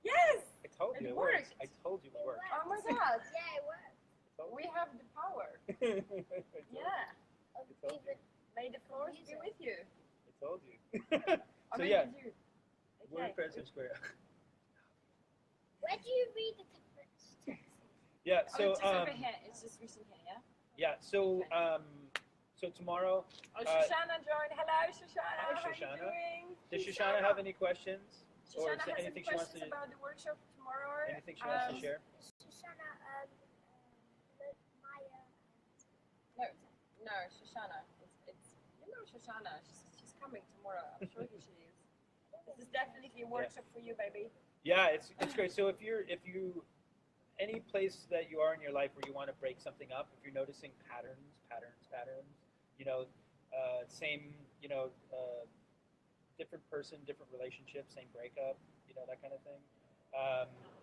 Yes, I told you it it works. worked. I told you it works. Oh my God, Yeah, it works. we have the power. I told you. Yeah, I told you. may the force be with you. I told you. Or So maybe yeah, you. word Okay. President Square. Where do you read the text? Yeah. Oh, So it's just over here. It's just written here, yeah? yeah. So so tomorrow. Oh, Shoshana joined. Hello, Shoshana. Hi, How Shoshana. are you doing? Does Shoshana have any questions? Or Shoshana is there has anything some she wants questions to about the workshop tomorrow. anything she wants to share? Shoshana, Maya, No, Shoshana. It's Shoshana. She's coming tomorrow. I'm sure she is. This is definitely a workshop for you, baby. Yeah, it's great. So if you any place that you are in your life where you want to break something up, if you're noticing patterns, same, different person, different relationship, same breakup, that kind of thing.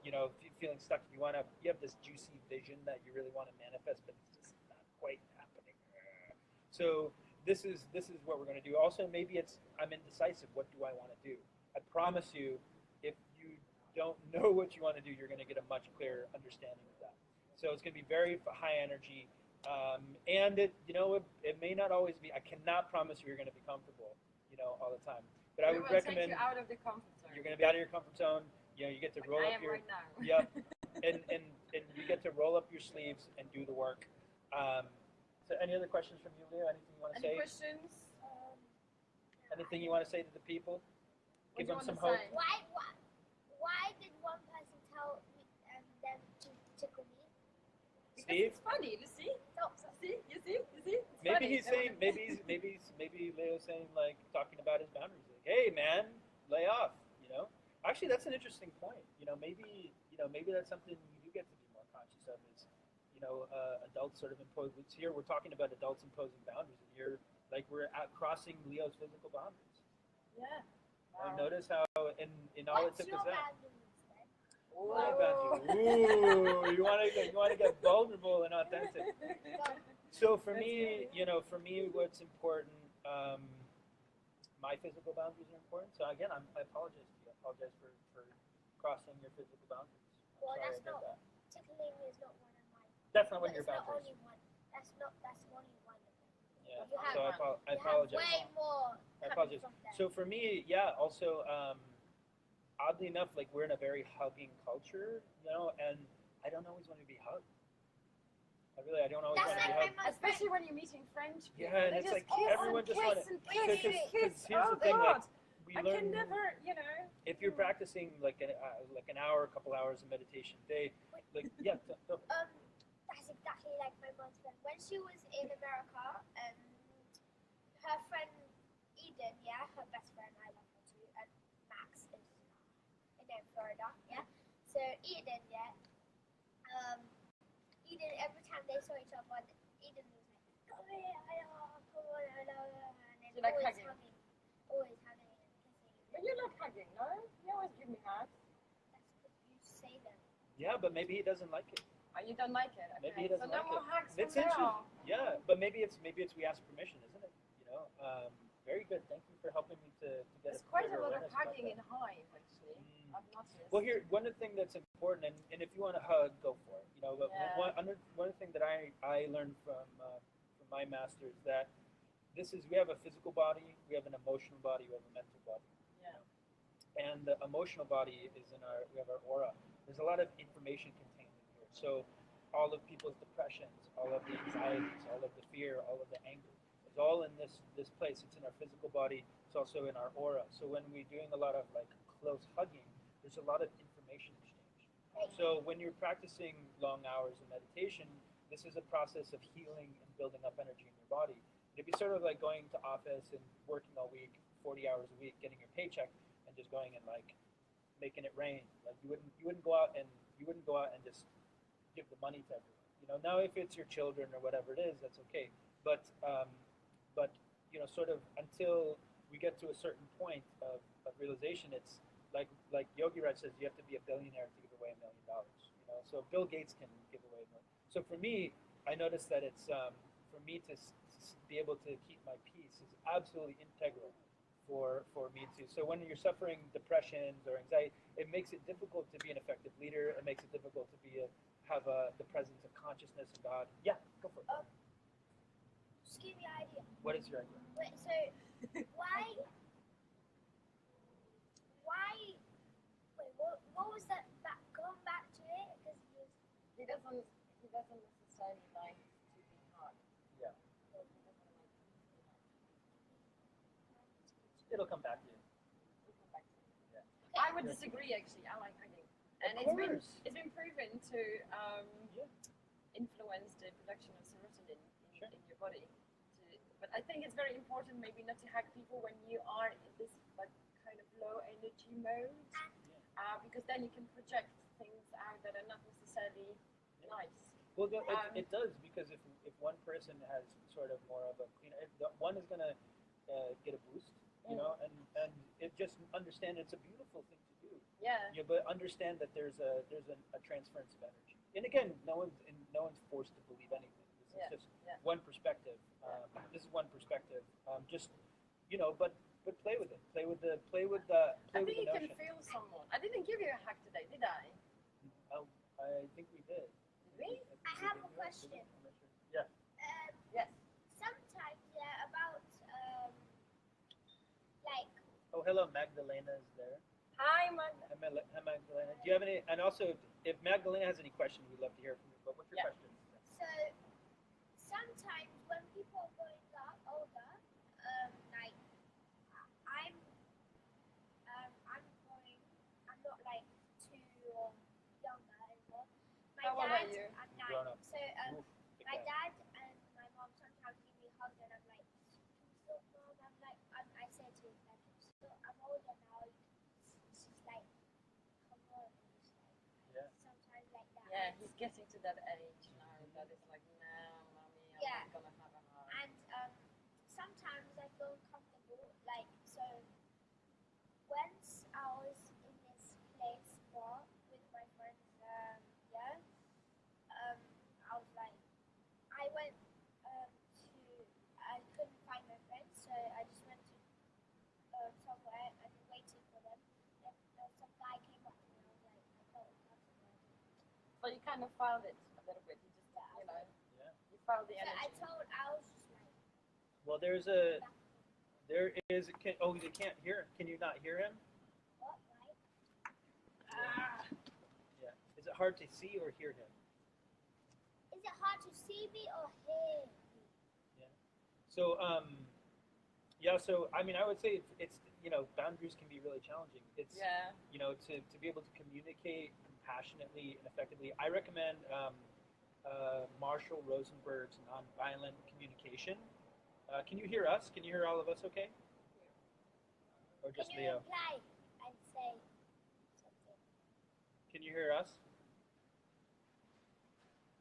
If you're feeling stuck, you have this juicy vision that you really want to manifest, but it's just not quite happening. So this is what we're going to do. Also, maybe I'm indecisive. What do I want to do? I promise you, if you don't know what you want to do, you're going to get a much clearer understanding of that. So it's going to be very high energy, and it may not always be. I cannot promise you're going to be comfortable, all the time. But I would recommend take you out of the comfort zone. you're going to be out of your comfort zone. You get to roll I up am your right now. Yep, and you get to roll up your sleeves and do the work. So any other questions from you, Leo? Anything you want to Any say? questions? Anything you want to say to the people? What Give do you them some wanna hope. say? why did one person tell me, them to tickle me? Because Steve? it's funny. You see? No, You see? It's Maybe funny. he's saying, maybe Leo's saying, like, talking about his boundaries. Like, hey, man, lay off. Actually, that's an interesting point. Maybe that's something you do get to be more conscious of. Is adults sort of impose. Here we're talking about adults imposing boundaries, and you're like we're crossing Leo's physical boundaries. Yeah. And notice how in all it What's took your was that. boundaries then? My boundary. Ooh, you want to get vulnerable and authentic. So for me, what's important my physical boundaries are important. So again, I apologize to you. I apologize for crossing your physical boundaries. I'm Well, sorry that's I did not that. tickling is not one of mine. That's not one of It's your not boundaries. only one. That's only one of them. Yeah. You have, So I you have apologize. way more I coming apologize. from them. So for me, yeah. Also, oddly enough, like we're in a very hugging culture, you know, and I don't always want to be hugged. I don't always That's want to be like hugged. my Especially when you're meeting French people. Yeah, and They it's just like kiss everyone and just kiss wanna- and Wait, kiss and wait, kiss. here's Oh the thing, God! like we I learn can never, you know. if you're practicing like an hour, a couple hours of meditation a day, like yeah, That's exactly like my mom's friend. When she was in America, her friend Eden, yeah, her best friend, I love her too, and Max is in Florida, yeah. So Eden, yeah, Eden, every time they saw each other, Eden was like, come here, come on, and then You like always hugging? always hugging and kissing. But you love hugging, no? You always give me hugs. That's because you say them. yeah, but maybe he doesn't like it. Oh, you don't like it? Okay. Maybe he doesn't so no like more it. hugs It's from interesting. now. Yeah, but maybe it's we ask permission, isn't it? You know, very good. Thank you for helping me to get There's a quite a clearer lot of awareness about hugging that. in Hive, actually. Mm. I've noticed. Well, here one of the things that's important, and if you want to hug, go for it. You know, but Yeah. one of the things that I learned from my master is that we have a physical body, we have an emotional body, we have a mental body. Yeah. And the emotional body is we have our aura. There's a lot of information contained in here. So all of people's depressions, all of the anxieties, all of the fear, all of the anger is all in this place. It's in our physical body. It's also in our aura. So when we're doing a lot of like close hugging, there's a lot of information exchange. So when you're practicing long hours of meditation, this is a process of healing and building up energy in your body. It'd be sort of like going to office and working all week, 40 hours a week, getting your paycheck, and just going and like making it rain. Like you wouldn't go out and just give the money to everyone. You know, now if it's your children or whatever it is, that's okay. But you know, sort of until we get to a certain point of realization, it's like Yogi Raj says, you have to be a billionaire to give away $1 million. You know, so Bill Gates can give away $1 million. So for me, I noticed that it's for me to be able to keep my peace is absolutely integral for me to. So when you're suffering depressions or anxiety, it makes it difficult to be an effective leader. It makes it difficult to have the presence of consciousness in God. Yeah, go for it. Just give me an idea. What is your idea? Wait, so why? Wait, what was that? Going back to it because He doesn't necessarily like to be hugged. Yeah. So he doesn't like to be hugged. It'll come back to you. We'll come back to it. Yeah. I would disagree, actually. I like hugging. And Of course. it's been proven to Yeah. influence the production of serotonin Sure. in your body. But I think it's very important maybe not to hug people when you are in this like kind of low energy mode, because then you can project things out that are not necessarily nice. Well, it does, because if one person has sort of more of a one is gonna get a boost, you know, and it just understand it's a beautiful thing to do. Yeah. Yeah, but understand that there's a transference of energy. And again, no one's forced to believe anything. This is just one perspective. This is one perspective. Just you know, but play with it. Play with the I think you notion. can feel someone. I didn't give you a hug today, did I? I think we did. Did we? I have a question. Yeah. Yes. Sometimes, yeah, about like Oh, hello, Magdalena is there. Hi, Magda. Hi, Magdalena. Do you have any? And also, if Magdalena has any questions, we'd love to hear from you. But what's your question? so. Sometimes when people are going up older, like I'm going. I'm not like too younger anymore. My How old dad, are you? I'm Grown 9. up. So Oof, big my guy. dad and my mom sometimes give me hugs, and I'm like, stop, mom. I'm like, I say to him like, so I'm older now. She's like, come on, and just like Yeah. sometimes like that. Yeah, he's getting to that age now that it's like, no, mommy, I'm Yeah. not gonna have a hug. And sometimes I feel uncomfortable. Like, so once I was in this place bar with my friends, I was like, I went I couldn't find my friends, so I just went to But you kind of filed it a little bit. You just, you know, Yeah. you filed the So I energy. told, I was just like, Well, there is. They can't hear. Can you not hear him? what, right? Ah. Yeah. Is it hard to see or hear him? Is it hard to see me or hear me? Yeah. So yeah. So I mean, I would say it's boundaries can be really challenging. It's Yeah. to be able to communicate compassionately and effectively. I recommend Marshall Rosenberg's nonviolent communication. Can you hear us? Can you hear all of us? Okay. Or Can just you Leo? reply and say something? Can you hear us?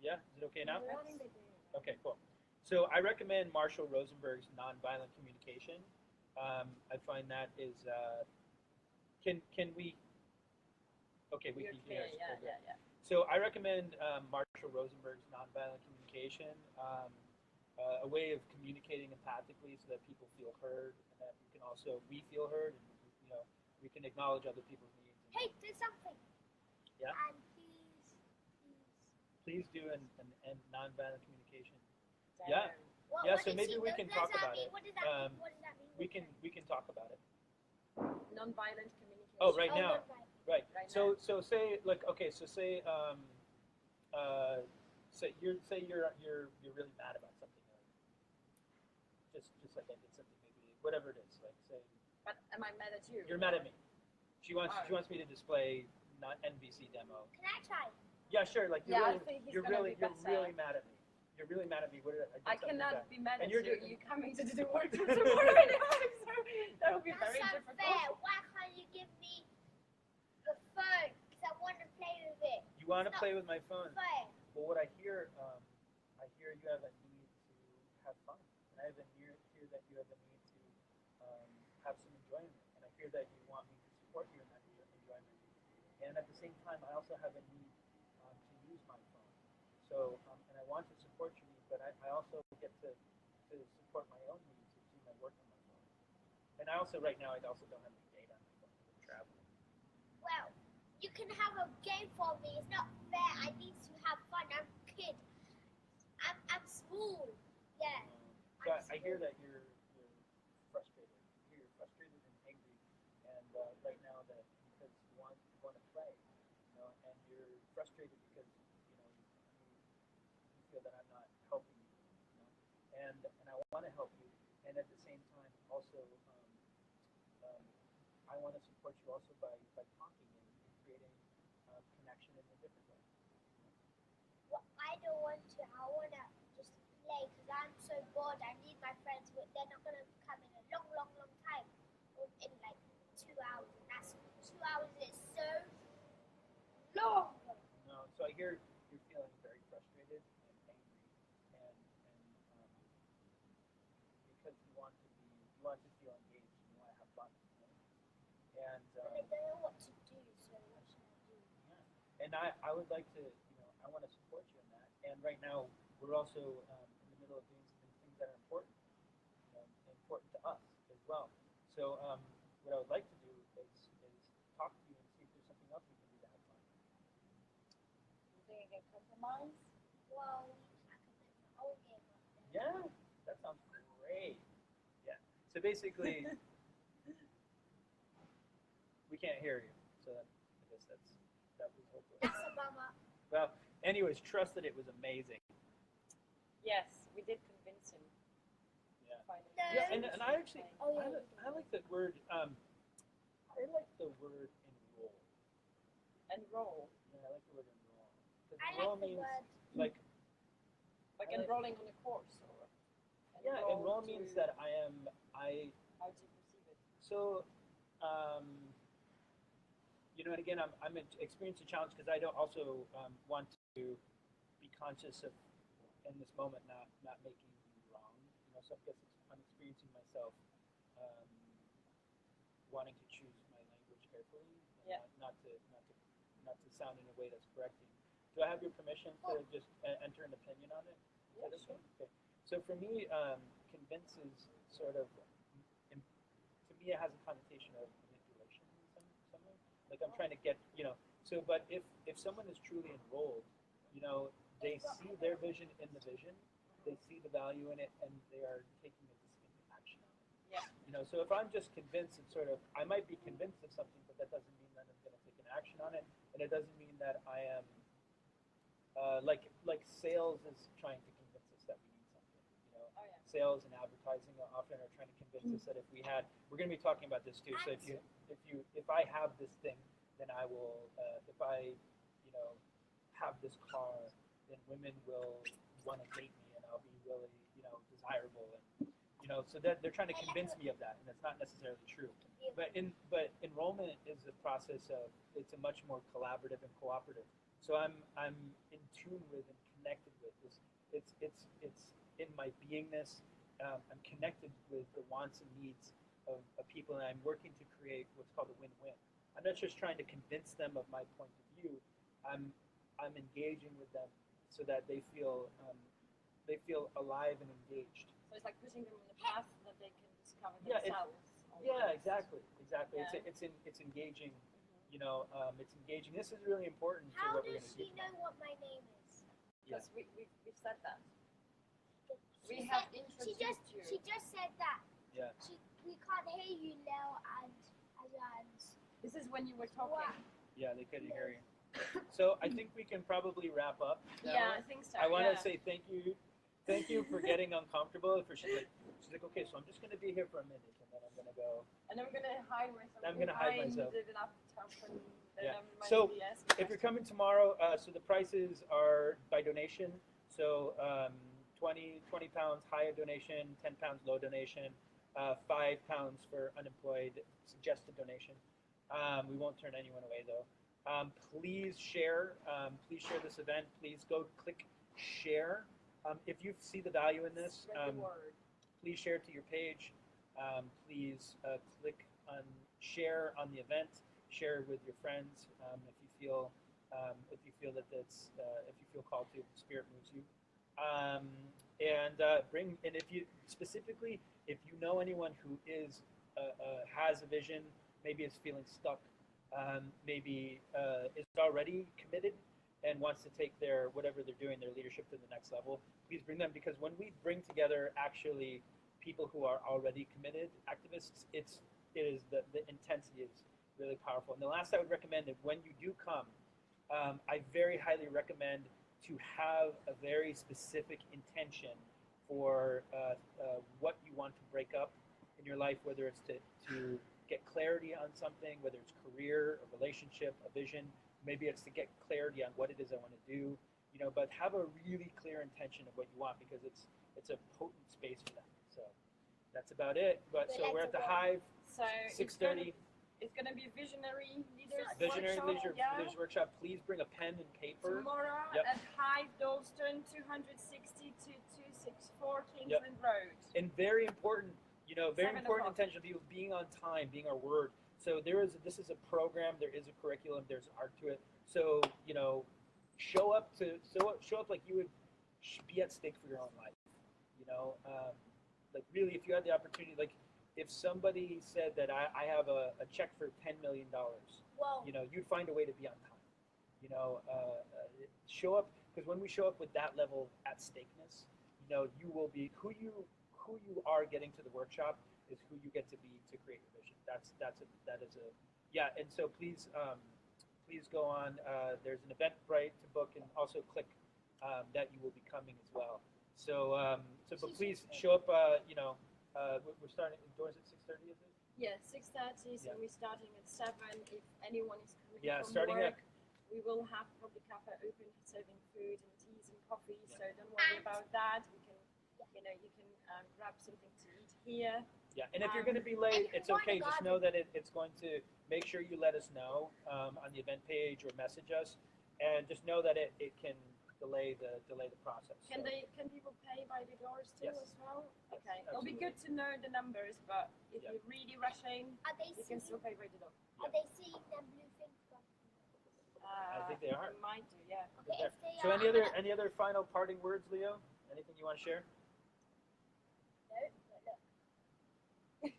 Yeah. Is it okay now? That's- Okay, cool. So I recommend Marshall Rosenberg's nonviolent communication. I find that is can we? Okay, we You're can clear. hear. Yeah, Okay. yeah, yeah. So I recommend Marshall Rosenberg's nonviolent communication, a way of communicating empathically so that people feel heard, and that we feel heard, and we can acknowledge other people's needs. Hey, do something. Yeah? And please. Please do and nonviolent communication. Yeah. Damn. What, Yeah, what so does maybe he- we what can does talk that about mean? it. What does that mean? What does that mean? We can talk about it. Non-violent communication. Oh, right now. no, right. Right. Right So say say you're really mad about something. Just like I did something, maybe whatever it is. Like say But am I mad at you? you're mad at me. She wants Oh. me to display not NBC demo. Can I try? Yeah, sure. Like Yeah, I think he's you're gonna really be better. mad at me. You're really mad at me. What did I did something cannot bad. be mad And at you're you. doing- You're coming to do the work tomorrow anyway, so that would be That's very unfair. difficult. Why can't you give me the phone? Because I want to play with it. You want to It's play with my phone? Fair. Well, what I hear you have a need to have fun, and I hear that you have a need to have some enjoyment, and I hear that you want me to support you in that enjoyment. And at the same time, I also have a need to use my phone. So, and I want to support your needs, but I also get to support my own needs and do my work on my phone. And I also, right now, I also don't have any data on my phone because I'm traveling. Well, you can have a game for me. It's not fair. I need to have fun. I'm a kid. I'm small. Yeah. So I hear that you're frustrated. I hear you're frustrated and angry, and right now that because you want to play, and you're frustrated because you feel that I'm not helping you, and I want to help you, and at the same time also I want to support you also by talking and creating connection in a different way. Well, I don't want to. I want to just play because I'm so bored. I need my friends, but they're not going to come in a long, long, long time. Or in like 2 hours. And that's 2 hours is so long. No, so I hear you're feeling very frustrated and angry, and because you want to feel engaged, and you want to have fun, and But I don't know what to do, so what should I do? yeah, and I would like to, I want to support you in that. And right now, we're also in the middle of doing some things that are important, important to us as well. So what I would like to do is talk to you and see if there's something else we can do to have fun. You think I can compromise? Well, I can make my own game up there. Yeah, that sounds great. Yeah. So basically, we can't hear you. So I guess that was hopefully. That's a bummer. Well, anyways, trust that it was amazing. Yes, we did convince him. Yeah. Finally. No. Yeah, and I actually Oh, yeah. I like the word I like the word enroll. Enroll. Yeah, I like the word enroll. Because I enroll like the means word. like Like I like- enrolling on a course or enroll means to- that how do you perceive it? so and again I'm experiencing a challenge because I don't also want to be conscious of in this moment not making you wrong. So I guess I'm experiencing myself wanting to choose my language carefully, and Yeah. not to sound in a way that's correcting. Do I have your permission to just enter an opinion on it? Yeah, Is that sure. okay? So for me, convince is sort of to me it has a connotation of manipulation in some way. Like I'm trying to get So, but if someone is truly enrolled, you know, they see their vision in the vision, they see the value in it, and they are taking a distinct action on it. Yeah. You know, so if I'm just convinced and sort of, I might be convinced of something, but that doesn't mean that I'm going to take an action on it, and it doesn't mean that I am like sales is trying to convince us that we need something. You know, Oh, yeah. sales and advertising often are trying to convince us that if we had, we're going to be talking about this too. So if I have this thing, then I will. If I, you know, have this car, then women will want to date me, and I'll be really, you know, desirable, and you know, so that they're trying to convince me of that, and that's not necessarily true. But enrollment is a process of, it's a much more collaborative and cooperative. So I'm in tune with and connected with this. It's in my beingness. I'm connected with the wants and needs of people, and I'm working to create what's called a win-win. I'm not just trying to convince them of my point of view. I'm engaging with them so that they feel alive and engaged. So it's like pushing them on the path that they can discover Yeah, themselves. Yeah, exactly. Yeah. It's engaging. You know, it's engaging. This is really important to How what we're does going to do. she know what my name is? Because we've said that. She We have said- introduced you. She just said that. Yeah. We can't hear you, Leo and Azans. This is when you were talking. Yeah, they couldn't hear you. So I think we can probably wrap up now. Yeah, I think so. I want to yeah. say thank you for getting uncomfortable. She's like, okay, so I'm just going to be here for a minute, and then I'm going to go. And I'm gonna hide myself. I'm gonna hide myself. The laptop and then Yeah. I'm So, maybe asking If you're questions. coming tomorrow, so the prices are by donation. So 20 pounds higher donation, 10 pounds low donation, 5 pounds for unemployed suggested donation. We won't turn anyone away though. Please share this event. Please go click share. If you see the value in this, Spread the word. please share it to your page. Please click on share on the event. Share it with your friends if you feel that that's if you feel called to, if the spirit moves you. And if you specifically, if you know anyone who has a vision, maybe is feeling stuck, maybe is already committed and wants to take their whatever they're doing, their leadership to the next level, please bring them, because when we bring together actually people who are already committed activists, it is the intensity is really powerful. And the last I would recommend is when you do come, I very highly recommend to have a very specific intention for what you want to break up in your life, whether it's to get clarity on something, whether it's career, a relationship, a vision. Maybe it's to get clarity on what it is I want to do, you know, but have a really clear intention of what you want, because it's a potent space for that. So that's about it. But so we're at the Hive, So 6:30. It's gonna be visionary leaders Visionary workshop. Leaders Workshop. Please bring a pen and paper. Tomorrow Yep. at Hive Dalston, 260 to 264 Kingsland Road. And very important, you know, very 7 important o'clock. intention of people being on time, being our word. So this is a program, there is a curriculum, there's art to it. So, you know, show up like you would be at stake for your own life. You know, like really, if you had the opportunity, like if somebody said that I have a check for $10 million, Whoa. you know, you'd find a way to be on time. You know, show up, because when we show up with that level at stakeness, you know, you will be who you are getting to the workshop is who you get to be to create your vision. That is a yeah. And so please go on. There's an Eventbrite to book, and also click that you will be coming as well. So but please show up. You know, we're starting doors at 6:30. Is it? Yeah, 6:30. So Yeah. we're starting at 7. If anyone is coming Yeah, from starting work, at- we will have probably cafe open, serving food and teas and coffee. Yeah. So don't worry about that. We can, you know, you can grab something to eat here. Yeah, and if you're going to be late, it's okay. Just know that it's going to make sure you let us know on the event page or message us, and just know that it can delay the process. Can So, people pay by the doors too Yes. as well? Yes, Okay, it'll be good to know the numbers, but if Yeah. you're really rushing, Are they you can seeing? still pay by the door. Are they seeing them blue things? I think they are. They might do, yeah. Okay, there. if they So are, any other final parting words, Leo? Anything you want to share? No, but look.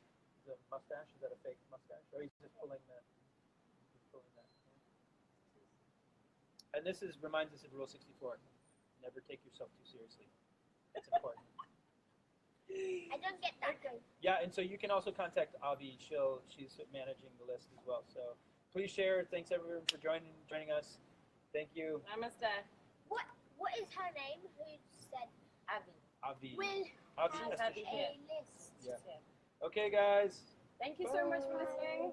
The mustache, is that a fake mustache? Or he's just pulling that? He's pulling that. And this reminds us of Rule 64. Never take yourself too seriously. It's important. I don't get that. Okay. Yeah, and so you can also contact Avi. She's managing the list as well. So please share. Thanks everyone for joining us. Thank you, Namaste. What is her name? Who said Avi. Avi. will Avi have has Avi to here. a list? Yeah. Okay, guys. Thank you so much for listening.